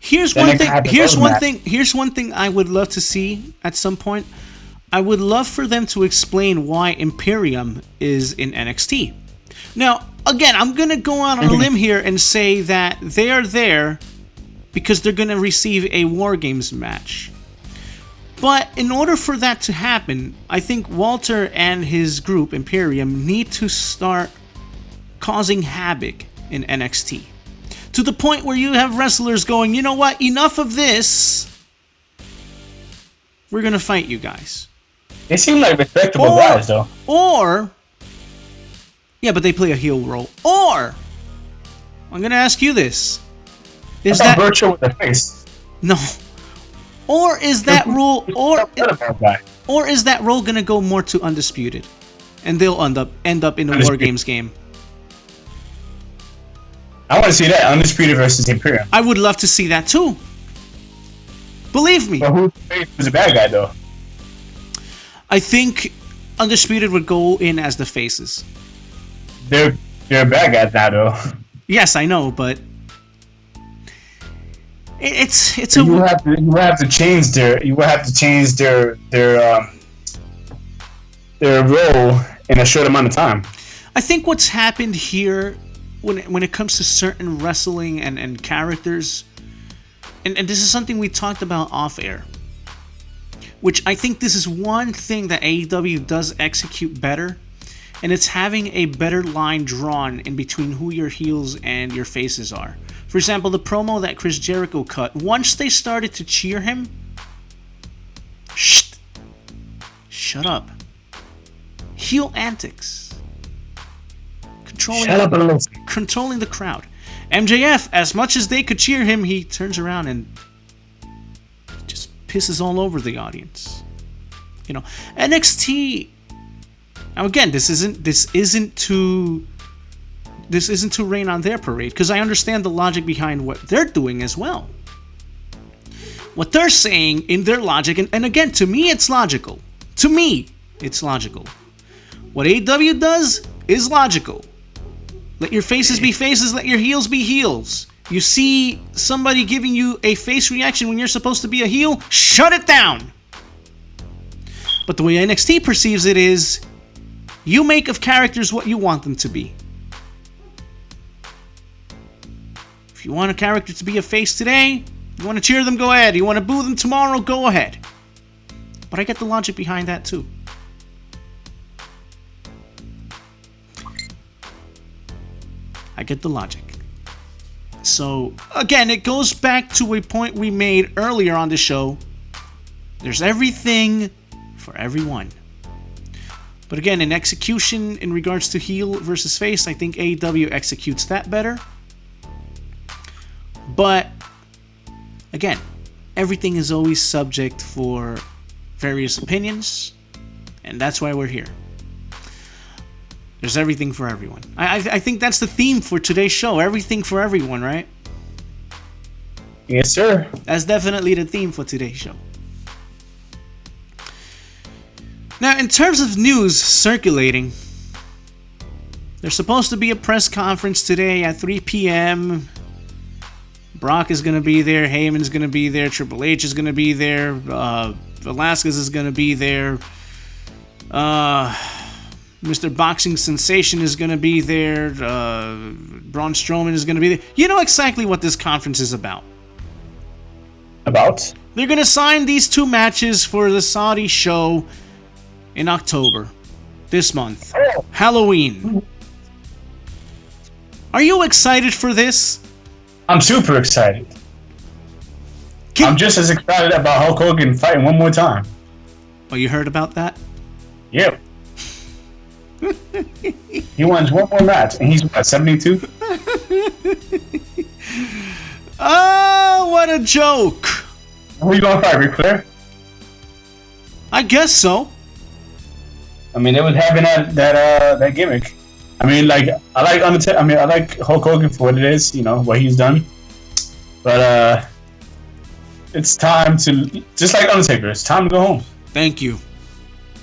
here's Then one they thing. can have the Here's road one map. thing. Here's one thing I would love to see at some point. I would love for them to explain why Imperium is in NXT. Now, again, I'm gonna go out on a limb here and say that they are there because they're gonna receive a War Games match. But in order for that to happen, I think Walter and his group, Imperium, need to start causing havoc in NXT. To the point where you have wrestlers going, you know what, enough of this. We're going to fight you guys. They seem like respectable guys, though. Or, yeah, but they play a heel role. Or, I'm going to ask you this. Is that virtual with the face? No. Or is that role, or is that role going to go more to Undisputed? And they'll end up in the War Games game. I want to see that Undisputed versus Imperium. I would love to see that too. Believe me. But who's a bad guy though? I think Undisputed would go in as the faces. They're bad guys now though. Yes, I know, but it's You will have to change their role in a short amount of time. I think what's happened here when it comes to certain wrestling and characters, and this is something we talked about off air, which I think this is one thing that AEW does execute better, and it's having a better line drawn in between who your heels and your faces are. For example, the promo that Chris Jericho cut, once they started to cheer him, shut up. Heel antics. Controlling the crowd. MJF, as much as they could cheer him, he turns around and just pisses all over the audience. You know, NXT. Now again, this isn't to rain on their parade, because I understand the logic behind what they're doing as well. What they're saying in their logic, and again, to me, it's logical. To me, it's logical. What AEW does is logical. Let your faces be faces, let your heels be heels. You see somebody giving you a face reaction when you're supposed to be a heel, shut it down. But the way NXT perceives it is, you make of characters what you want them to be. If you want a character to be a face today, you want to cheer them, go ahead. You want to boo them tomorrow, go ahead. But I get the logic behind that too. I get the logic. So, again, it goes back to a point we made earlier on the show. There's everything for everyone. But again, in execution, in regards to heel versus face, I think AEW executes that better. But, again, everything is always subject for various opinions, and that's why we're here. There's everything for everyone. I think that's the theme for today's show. Everything for everyone, right? Yes, sir. That's definitely the theme for today's show. Now, in terms of news circulating, there's supposed to be a press conference today at 3 p.m. Brock is going to be there. Heyman's going to be there. Triple H is going to be there. Velasquez is going to be there. Mr. Boxing Sensation is going to be there. Braun Strowman is going to be there. You know exactly what this conference is about. About? They're going to sign these 2 matches for the Saudi show in October. This month. Oh. Halloween. Are you excited for this? I'm super excited. I'm just as excited about Hulk Hogan fighting one more time. Oh, you heard about that? Yep. He wants one more match, and he's what, 72? Oh, what a joke! Who are you gonna fight, Ric Flair? I guess so. I mean, it was having that gimmick. I mean, like, I like Undertaker. I mean, I like Hulk Hogan for what it is, you know, what he's done. But it's time to, just like Undertaker, it's time to go home. Thank you.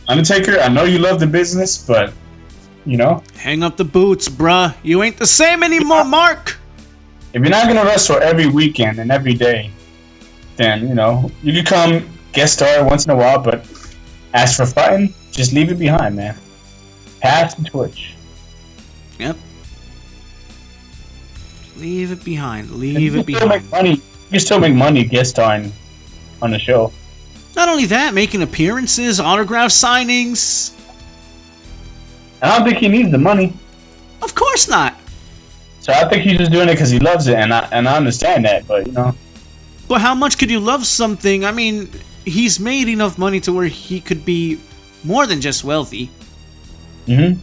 Undertaker, I know you love the business, but, you know. Hang up the boots, bruh. You ain't the same anymore, Mark. If you're not going to wrestle every weekend and every day, then, you know, you can come guest star once in a while, but as for fighting, just leave it behind, man. Pass the torch. Yep. Leave it behind. Leave it You can behind. still make money guest starring on the show. Not only that, making appearances, autograph signings. I don't think he needs the money. Of course not. So I think he's just doing it because he loves it, and I understand that, but, you know. But how much could you love something? I mean, he's made enough money to where he could be more than just wealthy. Mm-hmm.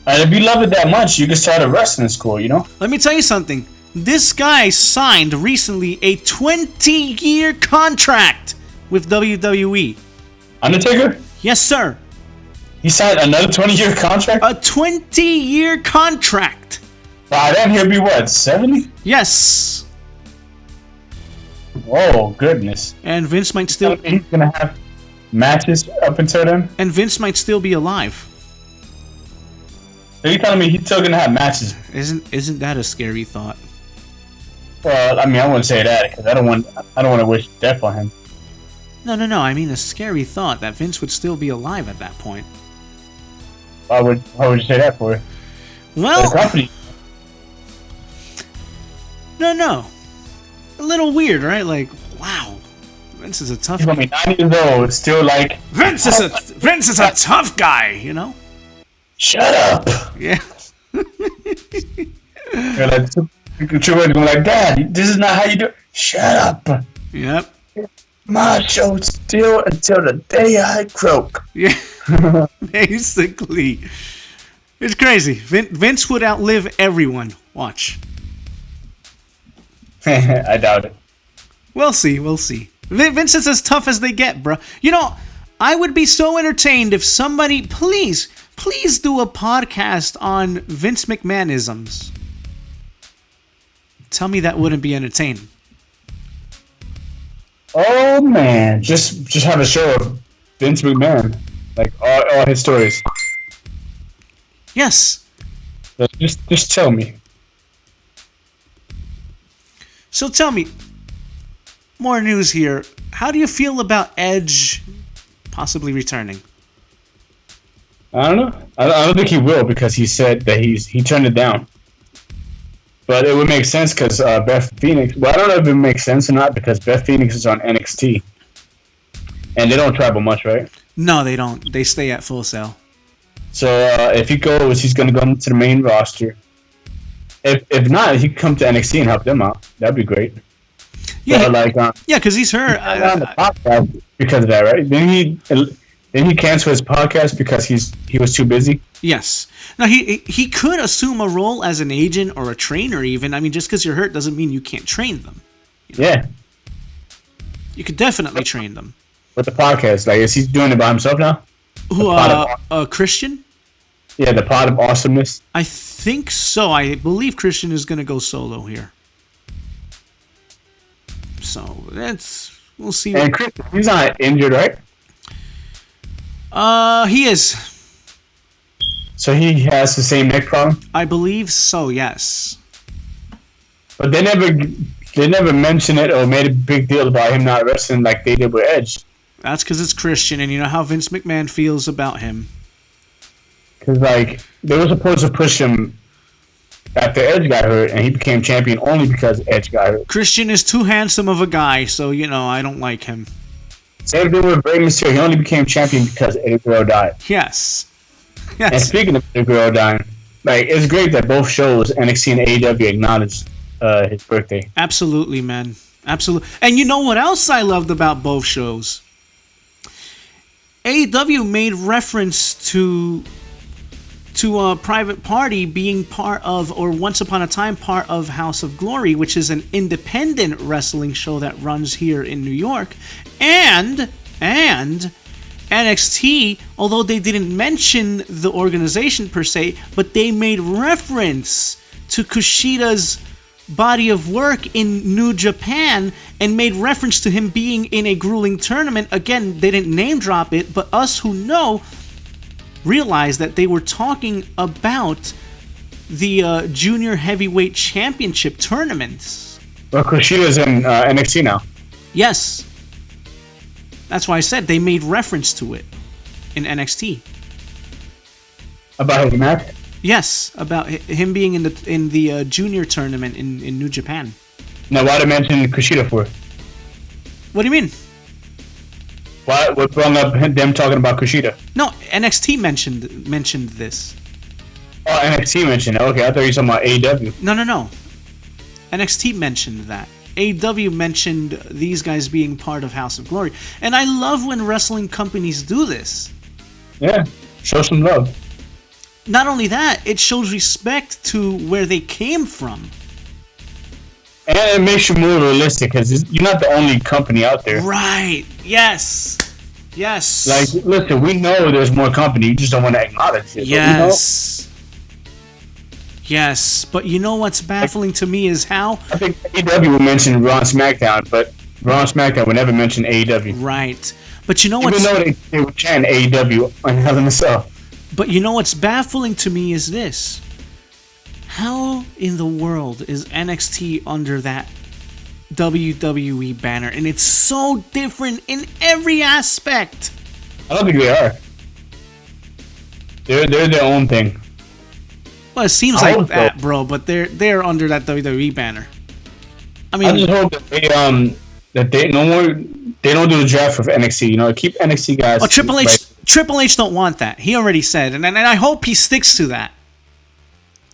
And if you love it that much, you can start a wrestling school, you know? Let me tell you something. This guy signed recently a 20-year contract with WWE. Undertaker? Yes, sir. He signed another 20-year contract? A 20-year contract. By then he'll be what, 70? Yes. Oh, goodness. And Vince might still... He's going to have matches up until then? And Vince might still be alive. So you telling me he's still going to have matches? Isn't that a scary thought? Well, I mean, I wouldn't say that because I don't want to wish death on him. No. I mean a scary thought that Vince would still be alive at that point. Why would you say that for? Well, The company. no. A little weird, right? Like, wow. Vince is a tough He's guy. going to be 90 years old, still like, Vince is a tough guy, you know? shut up. Yeah. You're like, going like, Dad, this is not how you do it. Shut up. Yep. My show's still until the day I croak. Yeah. Basically. It's crazy. Vince would outlive everyone. Watch. I doubt it. We'll see. Vince is as tough as they get, bro. You know, I would be so entertained if somebody, please do a podcast on Vince McMahonisms. Tell me that wouldn't be entertaining. Oh man, just have a show of Vince McMahon, like all his stories. Yes. Just tell me. So tell me, more news here. How do you feel about Edge possibly returning? I don't know. I don't think he will because he said that he turned it down. But it would make sense because Beth Phoenix. Well, I don't know if it makes sense or not because Beth Phoenix is on NXT, and they don't travel much, right? No, they don't. They stay at Full Sail. So if he goes, he's going to go to the main roster. If not, he can come to NXT and help them out. That'd be great. Yeah, But, yeah, because he's her. on the podcast because of that, right? Then he canceled his podcast because he was too busy. Yes. Now he could assume a role as an agent or a trainer even. I mean, just because you're hurt doesn't mean you can't train them. Yeah. You could definitely train them. With the podcast, like, is he doing it by himself now? Who? Christian? Yeah, the Pod of Awesomeness. I think so. I believe Christian is going to go solo here. So we'll see. And Chris, he's not injured, right? He is. So he has the same neck problem. I believe so. Yes. But they never they never mentioned it or made a big deal about him not wrestling like they did with Edge. That's because it's Christian, and you know how Vince McMahon feels about him. Because, like, they were supposed to push him after Edge got hurt, and he became champion only because Edge got hurt. Christian is too handsome of a guy, so, you know, I don't like him. Same thing with Rey Mysterio. He only became champion because Eddie Guerrero died. Yes. And speaking of Eddie Guerrero dying, like, it's great that both shows, NXT and AEW, acknowledged his birthday. Absolutely, man. Absolutely. And you know what else I loved about both shows? AEW made reference to a Private Party being part of, or once upon a time part of, House of Glory, which is an independent wrestling show that runs here in New York. And NXT, although they didn't mention the organization per se, but they made reference to Kushida's body of work in New Japan and made reference to him being in a grueling tournament. Again, they didn't name drop it, but us who know realized that they were talking about the Junior Heavyweight Championship tournaments. Well, Kushida's in NXT now. Yes. That's why I said they made reference to it in NXT. About his match? Yes, about him being in the junior tournament in New Japan. Now, why did they mention Kushida for? What do you mean? What brought up them talking about Kushida? No, NXT mentioned this. Oh, NXT mentioned it. Okay, I thought you were talking about AEW. No. NXT mentioned that. AEW mentioned these guys being part of House of Glory. And I love when wrestling companies do this. Yeah, show some love. Not only that, it shows respect to where they came from. And it makes you more realistic because you're not the only company out there. Right. Yes. Like, listen, we know there's more company. You just don't want to acknowledge it. Yes. Yes. But you know what's baffling to me is how... I think AEW will mention Raw and SmackDown, but Raw and SmackDown would never mention AEW. Right. But you know what's... Even though they would chant AEW on Hell in a Cell. But you know what's baffling to me is this. How in the world is NXT under that WWE banner? And it's so different in every aspect. I don't think they are. They're their own thing. Well, it seems like that, bro, but they're under that WWE banner. I mean, I just hope that they don't do the draft for NXT. You know, keep NXT guys. Oh, Triple H don't want that. He already said, and I hope he sticks to that.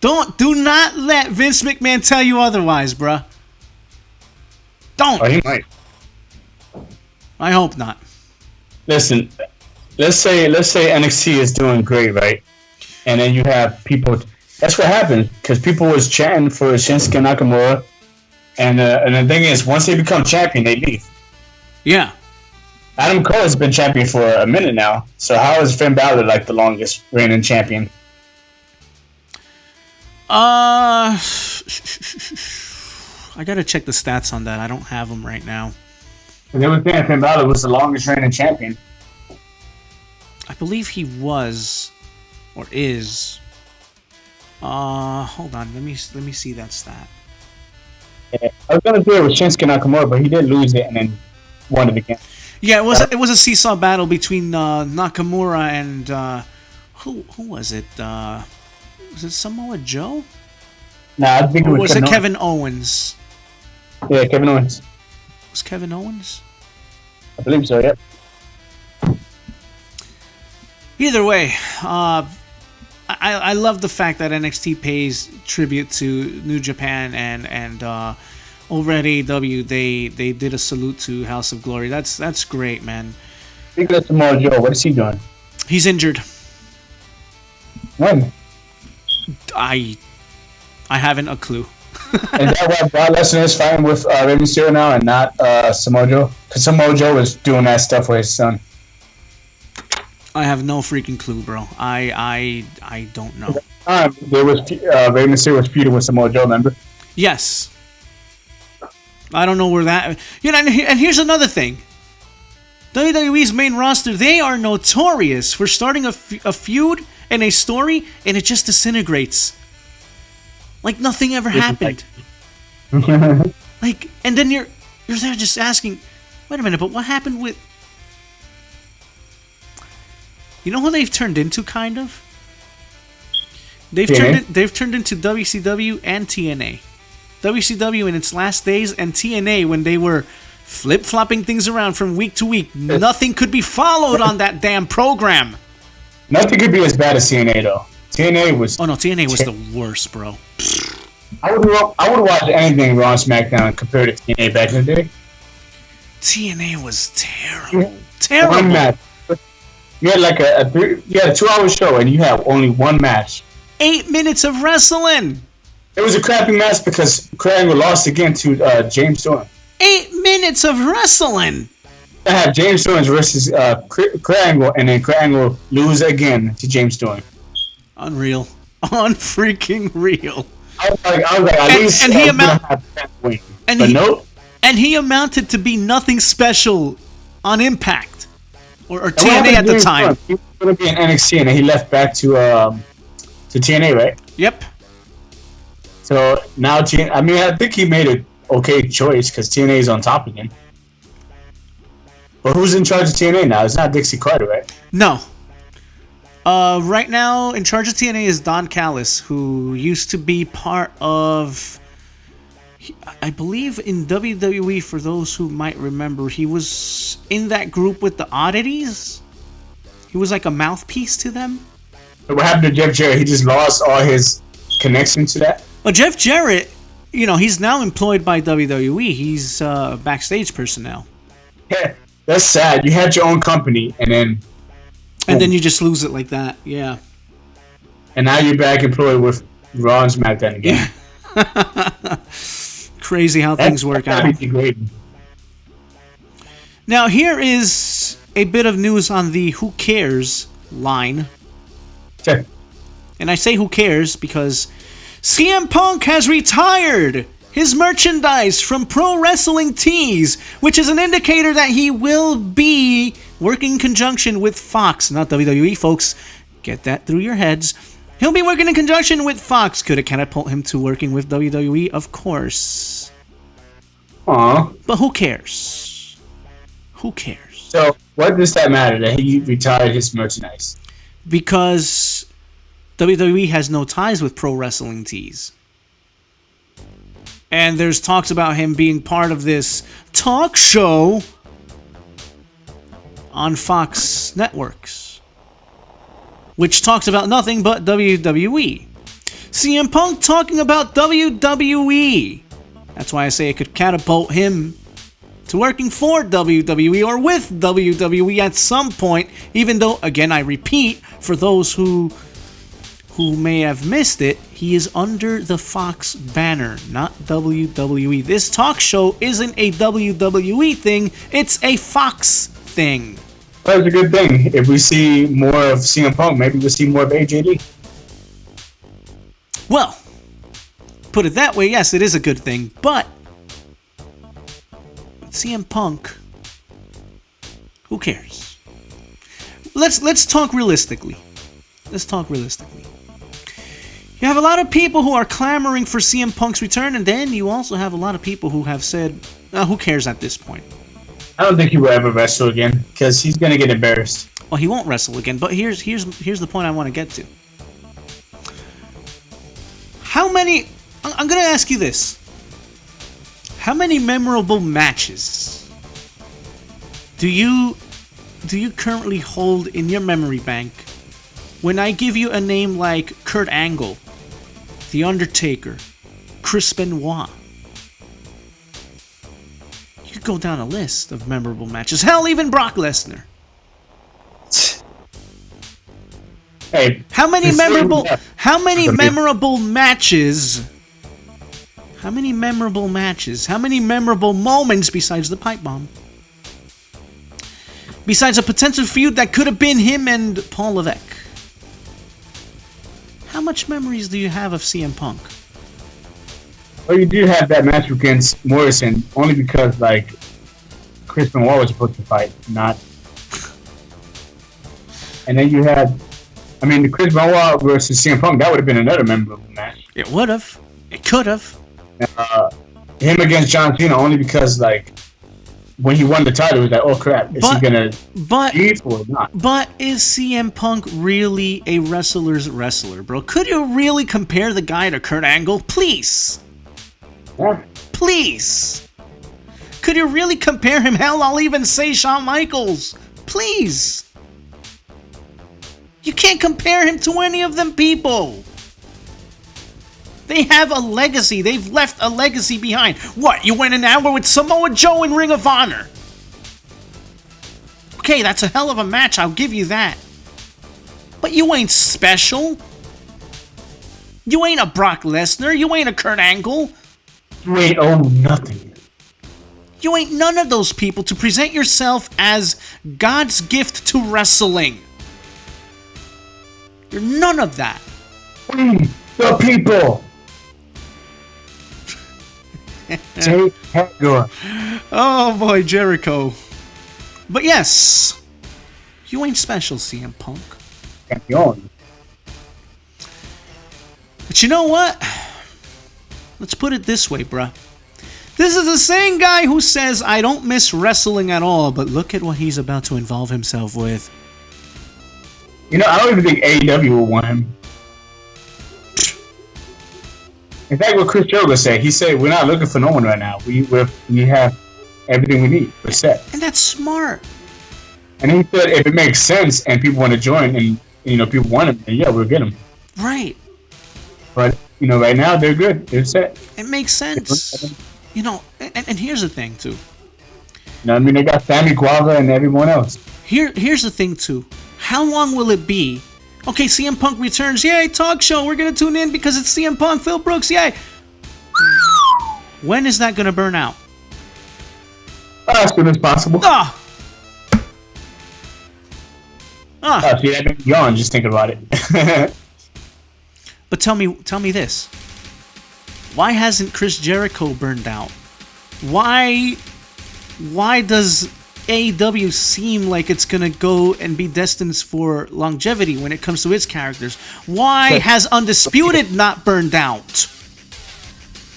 Do not let Vince McMahon tell you otherwise, bruh. Don't. Oh, he might. I hope not. Listen, let's say NXT is doing great, right? And then you have people. That's what happened because people was chanting for Shinsuke Nakamura, and the thing is, once they become champion, they leave. Yeah. Adam Cole has been champion for a minute now. So how is Finn Balor like the longest reigning champion? I gotta check the stats on that. I don't have them right now. They were saying Finn Balor was the longest reigning champion. I believe he was, or is. Hold on. Let me see that stat. Yeah, I was gonna do it with Shinsuke Nakamura, but he did lose it and then won it again. Yeah, it was a seesaw battle between Nakamura and who was it? Was it Samoa Joe? Nah, I think it was Kevin Owens. Yeah, Kevin Owens. Was Kevin Owens? I believe so. Yep. Either way, I love the fact that NXT pays tribute to New Japan and over at AEW they did a salute to House of Glory. That's great, man. I think that's Samoa Joe. What is he doing? He's injured. When? I haven't a clue. Is that why Brock Lesnar is fighting with Rey Mysterio now and not Samoa Joe? Because Samoa Joe was doing that stuff with his son. I have no freaking clue, bro. I don't know. There was Rey Mysterio was feuding with Samoa Joe, remember? Yes. I don't know where that... You know, and here's another thing. WWE's main roster, they are notorious for starting a feud and a story, and it just disintegrates. Like nothing ever happened. Like, and then you're there just asking, wait a minute, but what happened with... You know who they've turned into, kind of? They've turned into WCW and TNA. WCW in its last days, and TNA when they were flip-flopping things around from week to week. Nothing could be followed on that damn program. Nothing could be as bad as TNA, though. TNA was... Oh, no, TNA was the worst, bro. I would watch anything Raw and SmackDown compared to TNA back in the day. TNA was terrible. Terrible. One match. You had like a 2-hour show, and you had only one match. 8 minutes of wrestling. It was a crappy match because Kurt Angle lost again to James Storm. 8 minutes of wrestling. I had James Storm versus Kurt Angle, and then Kurt Angle lose again to James Storm. Unreal. Unfreaking real. I was like, at least and he win. But nope. And he amounted to be nothing special on Impact or TNA at the time. He was going to be in NXT, and then he left back to TNA, right? Yep. So now, I think he made an okay choice because TNA is on top again. But who's in charge of TNA now? It's not Dixie Carter, right? No. Right now, in charge of TNA is Don Callis, who used to be part of, I believe, in WWE. For those who might remember, he was in that group with the Oddities. He was like a mouthpiece to them. What happened to Jeff Jarrett? He just lost all his connection to that? Well, Jeff Jarrett, he's now employed by WWE. He's backstage personnel. Yeah, that's sad. You had your own company, and then... And then you just lose it like that, yeah. And now you're back employed with Raw and SmackDown again. Yeah. Crazy how things work out. Now, here is a bit of news on the Who Cares line. Sure. And I say who cares because CM Punk has retired his merchandise from Pro Wrestling Tees, which is an indicator that he will be working in conjunction with Fox, not WWE, folks. Get that through your heads. He'll be working in conjunction with Fox. Could it catapult him to working with WWE? Of course. Aww. But who cares? Who cares? So, what does that matter that he retired his merchandise? Because WWE has no ties with Pro Wrestling Tees. And there's talks about him being part of this talk show on Fox Networks, which talks about nothing but WWE. CM Punk talking about WWE. That's why I say it could catapult him to working for WWE or with WWE at some point, even though, again, I repeat, for those who may have missed it, he is under the Fox banner, not WWE. This talk show isn't a WWE thing, it's a Fox thing. Well, that's a good thing. If we see more of CM Punk, maybe we'll see more of AJD. Well, put it that way, yes, it is a good thing, but CM Punk, who cares? Let's talk realistically. Let's talk realistically. You have a lot of people who are clamoring for CM Punk's return, and then you also have a lot of people who have said, who cares at this point? I don't think he will ever wrestle again, because he's going to get embarrassed. Well, he won't wrestle again, but here's the point I want to get to. How many... I'm going to ask you this. How many memorable matches do you currently hold in your memory bank when I give you a name like Kurt Angle, The Undertaker, Chris Benoit? You could go down a list of memorable matches. Hell, even Brock Lesnar. Hey, How many memorable matches? How many memorable matches? How many memorable moments besides the pipe bomb? Besides a potential feud that could have been him and Paul Levesque. How much memories do you have of CM Punk? Well, you do have that match against Morrison, only because, like, Chris Benoit was supposed to fight, not... And then you had... the Chris Benoit versus CM Punk, that would have been another memorable match. It would have. It could have. him against John Cena only because like when he won the title, he was like, oh crap, is he gonna beef or not? But is CM Punk really a wrestler's wrestler, bro? Could you really compare the guy to Kurt Angle? Please. Yeah. Please. Could you really compare him? Hell, I'll even say Shawn Michaels. Please. You can't compare him to any of them people. They have a legacy. They've left a legacy behind. What, you went an hour with Samoa Joe in Ring of Honor? Okay, that's a hell of a match, I'll give you that. But you ain't special. You ain't a Brock Lesnar. You ain't a Kurt Angle. You ain't own nothing. You ain't none of those people to present yourself as God's gift to wrestling. You're none of that. The people. Jake Hager. Oh boy, Jericho. But yes, you ain't special, CM Punk. Champion. But you know what? Let's put it this way, bruh. This is the same guy who says, I don't miss wrestling at all, but look at what he's about to involve himself with. You know, I don't even think AEW will want him. In fact, what Chris Jericho said, he said, we're not looking for no one right now. We have everything we need. We're set. And that's smart. And he said, if it makes sense and people want to join and, you know, people want him, then yeah, we'll get him. Right. But, you know, right now, they're good. They're set. It makes sense. You know, and here's the thing, too. You know, I mean, they got Sammy Guevara and everyone else. Here's the thing, too. How long will it be? Okay, CM Punk returns. Yay, talk show. We're going to tune in because it's CM Punk, Phil Brooks. Yay. When is that going to burn out? As soon as possible. See, that made me yawn just thinking about it. But tell me this. Why hasn't Chris Jericho burned out? Why does AEW seem like it's gonna go and be destined for longevity when it comes to its characters? Why has Undisputed not burned out?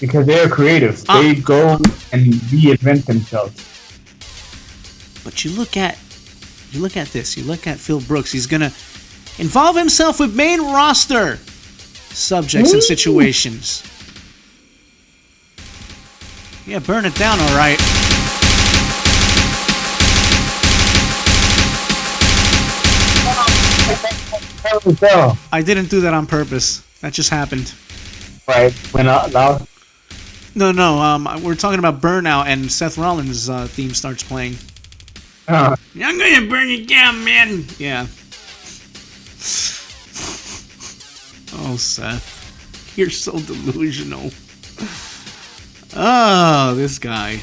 Because they are creative. They go and reinvent themselves. But you look at this. You look at Phil Brooks. He's gonna involve himself with main roster subjects and situations. Yeah, burn it down, all right. I didn't do that on purpose. That just happened. Right, went out loud. No, we're talking about Burnout, and Seth Rollins' theme starts playing. I'm gonna burn it down, man. Yeah. Oh, Seth, you're so delusional. Oh, this guy.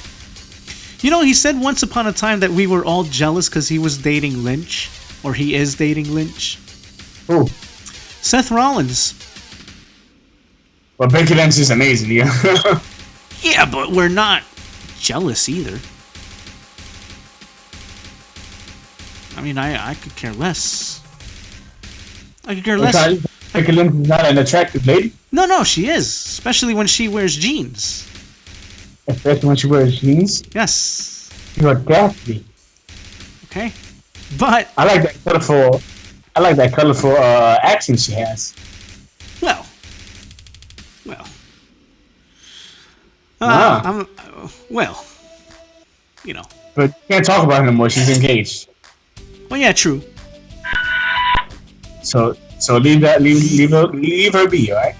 You know, he said once upon a time that we were all jealous because he was dating Lynch, or he is dating Lynch. Who? Seth Rollins. Well, Becky Lynch is amazing, yeah. Yeah, but we're not jealous either. I mean, I could care less. I could care less. Becky Lynch is not an attractive lady? No, she is. Especially when she wears jeans. Especially when she wears jeans? Yes. You're gassy. Okay. But I like that colorful accent she has. Well. Well, you know. But you can't talk about her no more. She's engaged. Well, yeah, true. So leave her be, all right?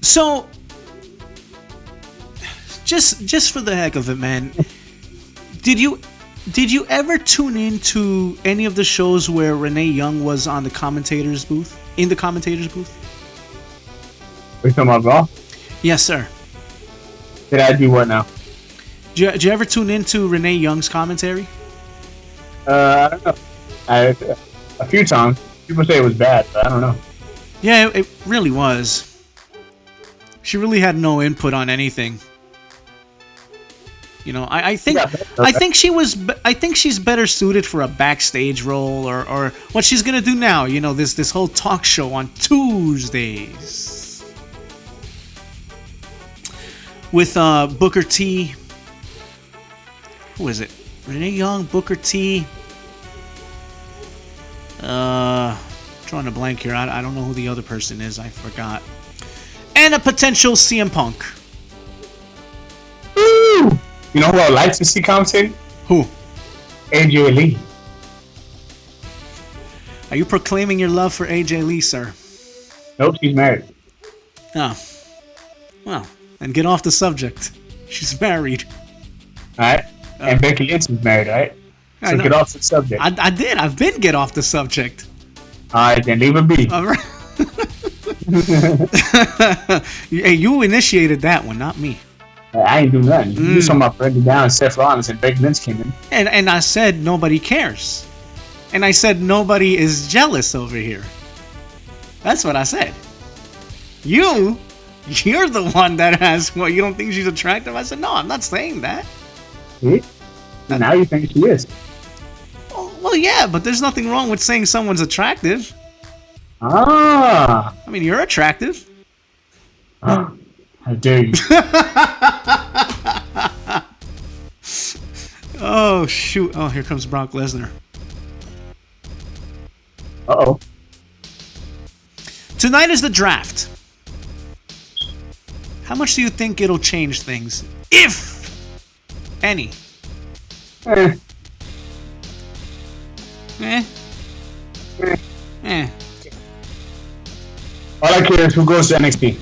So, just for the heck of it, man, did you ever tune into any of the shows where Renee Young was on the commentators booth? In the commentators booth? Are you talking about Raw? Yes, sir. Did I do what now? Did you ever tune into Renee Young's commentary? I don't know. A few times. People say it was bad, but I don't know. Yeah, it really was. She really had no input on anything. You know, I think she's better suited for a backstage role or what she's gonna do now. You know, this whole talk show on Tuesdays. with Booker T. Who is it? Renee Young, Booker T. Drawing a blank here. I don't know who the other person is. I forgot. And a potential CM Punk. Ooh! You know who I'd like to see commentating? Who? AJ Lee. Are you proclaiming your love for AJ Lee, sir? Nope, she's married. Oh. Well, then get off the subject. She's married. Alright? And Becky Lynch is married, right? So get off the subject. I did. I've been get off the subject. Alright, then leave it be. All right. Hey, you initiated that one, not me. I ain't do nothing. You saw my friend down, Seth Rollins, and Becky Lynch came in. And I said nobody cares. And I said nobody is jealous over here. That's what I said. You're the one that asked, well, you don't think she's attractive? I said, no, I'm not saying that. See? Now you think she is. Well, yeah, but there's nothing wrong with saying someone's attractive. Ah. I mean, you're attractive. How dare you? Oh, shoot. Oh, here comes Brock Lesnar. Uh-oh. Tonight is the draft. How much do you think it'll change things? If any. Eh. Eh. Eh. All I care is who goes to NXT.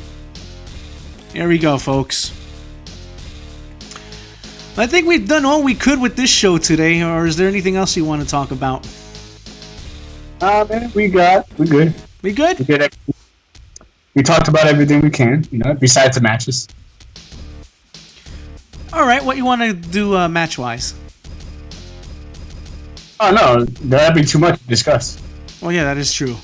Here we go, folks. I think we've done all we could with this show today, or is there anything else you want to talk about? Man, we're good. We good? We did everything. We talked about everything we can, besides the matches. All right, what you want to do match-wise? Oh, no, that'd be too much to discuss. Well, yeah, that is true.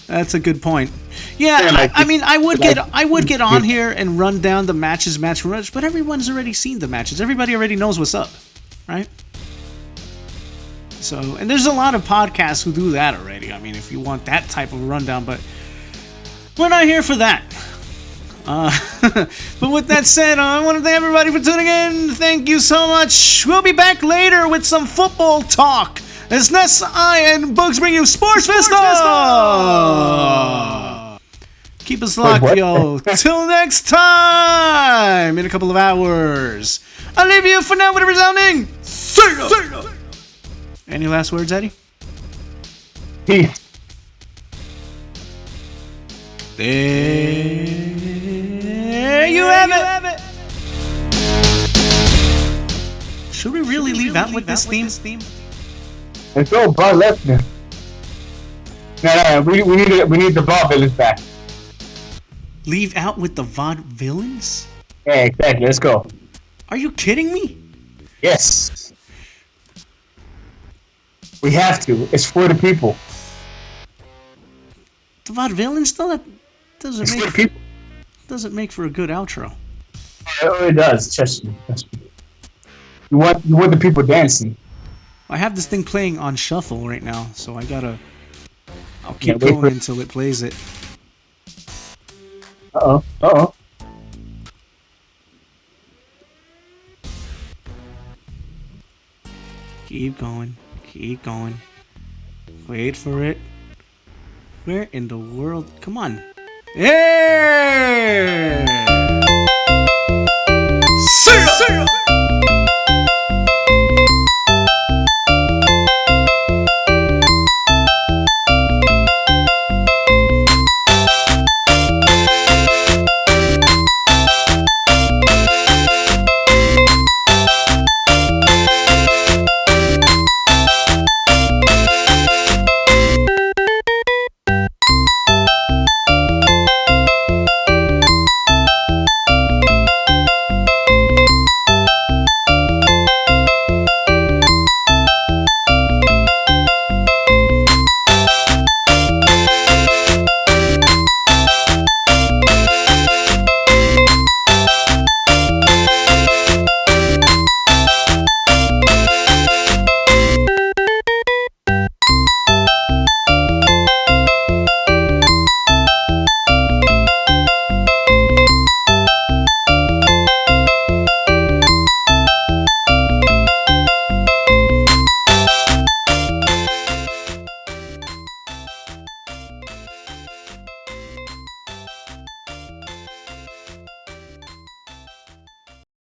That's a good point. Yeah, like, I mean, I would get on here and run down the matches, but everyone's already seen the matches. Everybody already knows what's up, right? So, and there's a lot of podcasts who do that already. I mean, if you want that type of rundown, but we're not here for that. But with that said, I want to thank everybody for tuning in. Thank you so much. We'll be back later with some football talk. As Ness, I, and Bugs bring you Sports Vista! Keep us locked, yo. Till next time, in a couple of hours. I'll leave you for now with a resounding Sega! Any last words, Eddie? Peace. There you have it. Should we really leave out with this theme? Let's go, Brock Lesnar. No, we need the Vaudevillains back. Leave out with the Vaudevillains? Yeah, exactly. Let's go. Are you kidding me? Yes. We have to. It's for the people. The Vaudevillains, though, that It's doesn't make for a good outro. Oh, it does. Trust me. You want the people dancing. I have this thing playing on shuffle right now, so I'll keep going until it plays it. Uh-oh. Keep going. Wait for it. Where in the world? Come on. Yeah! See ya!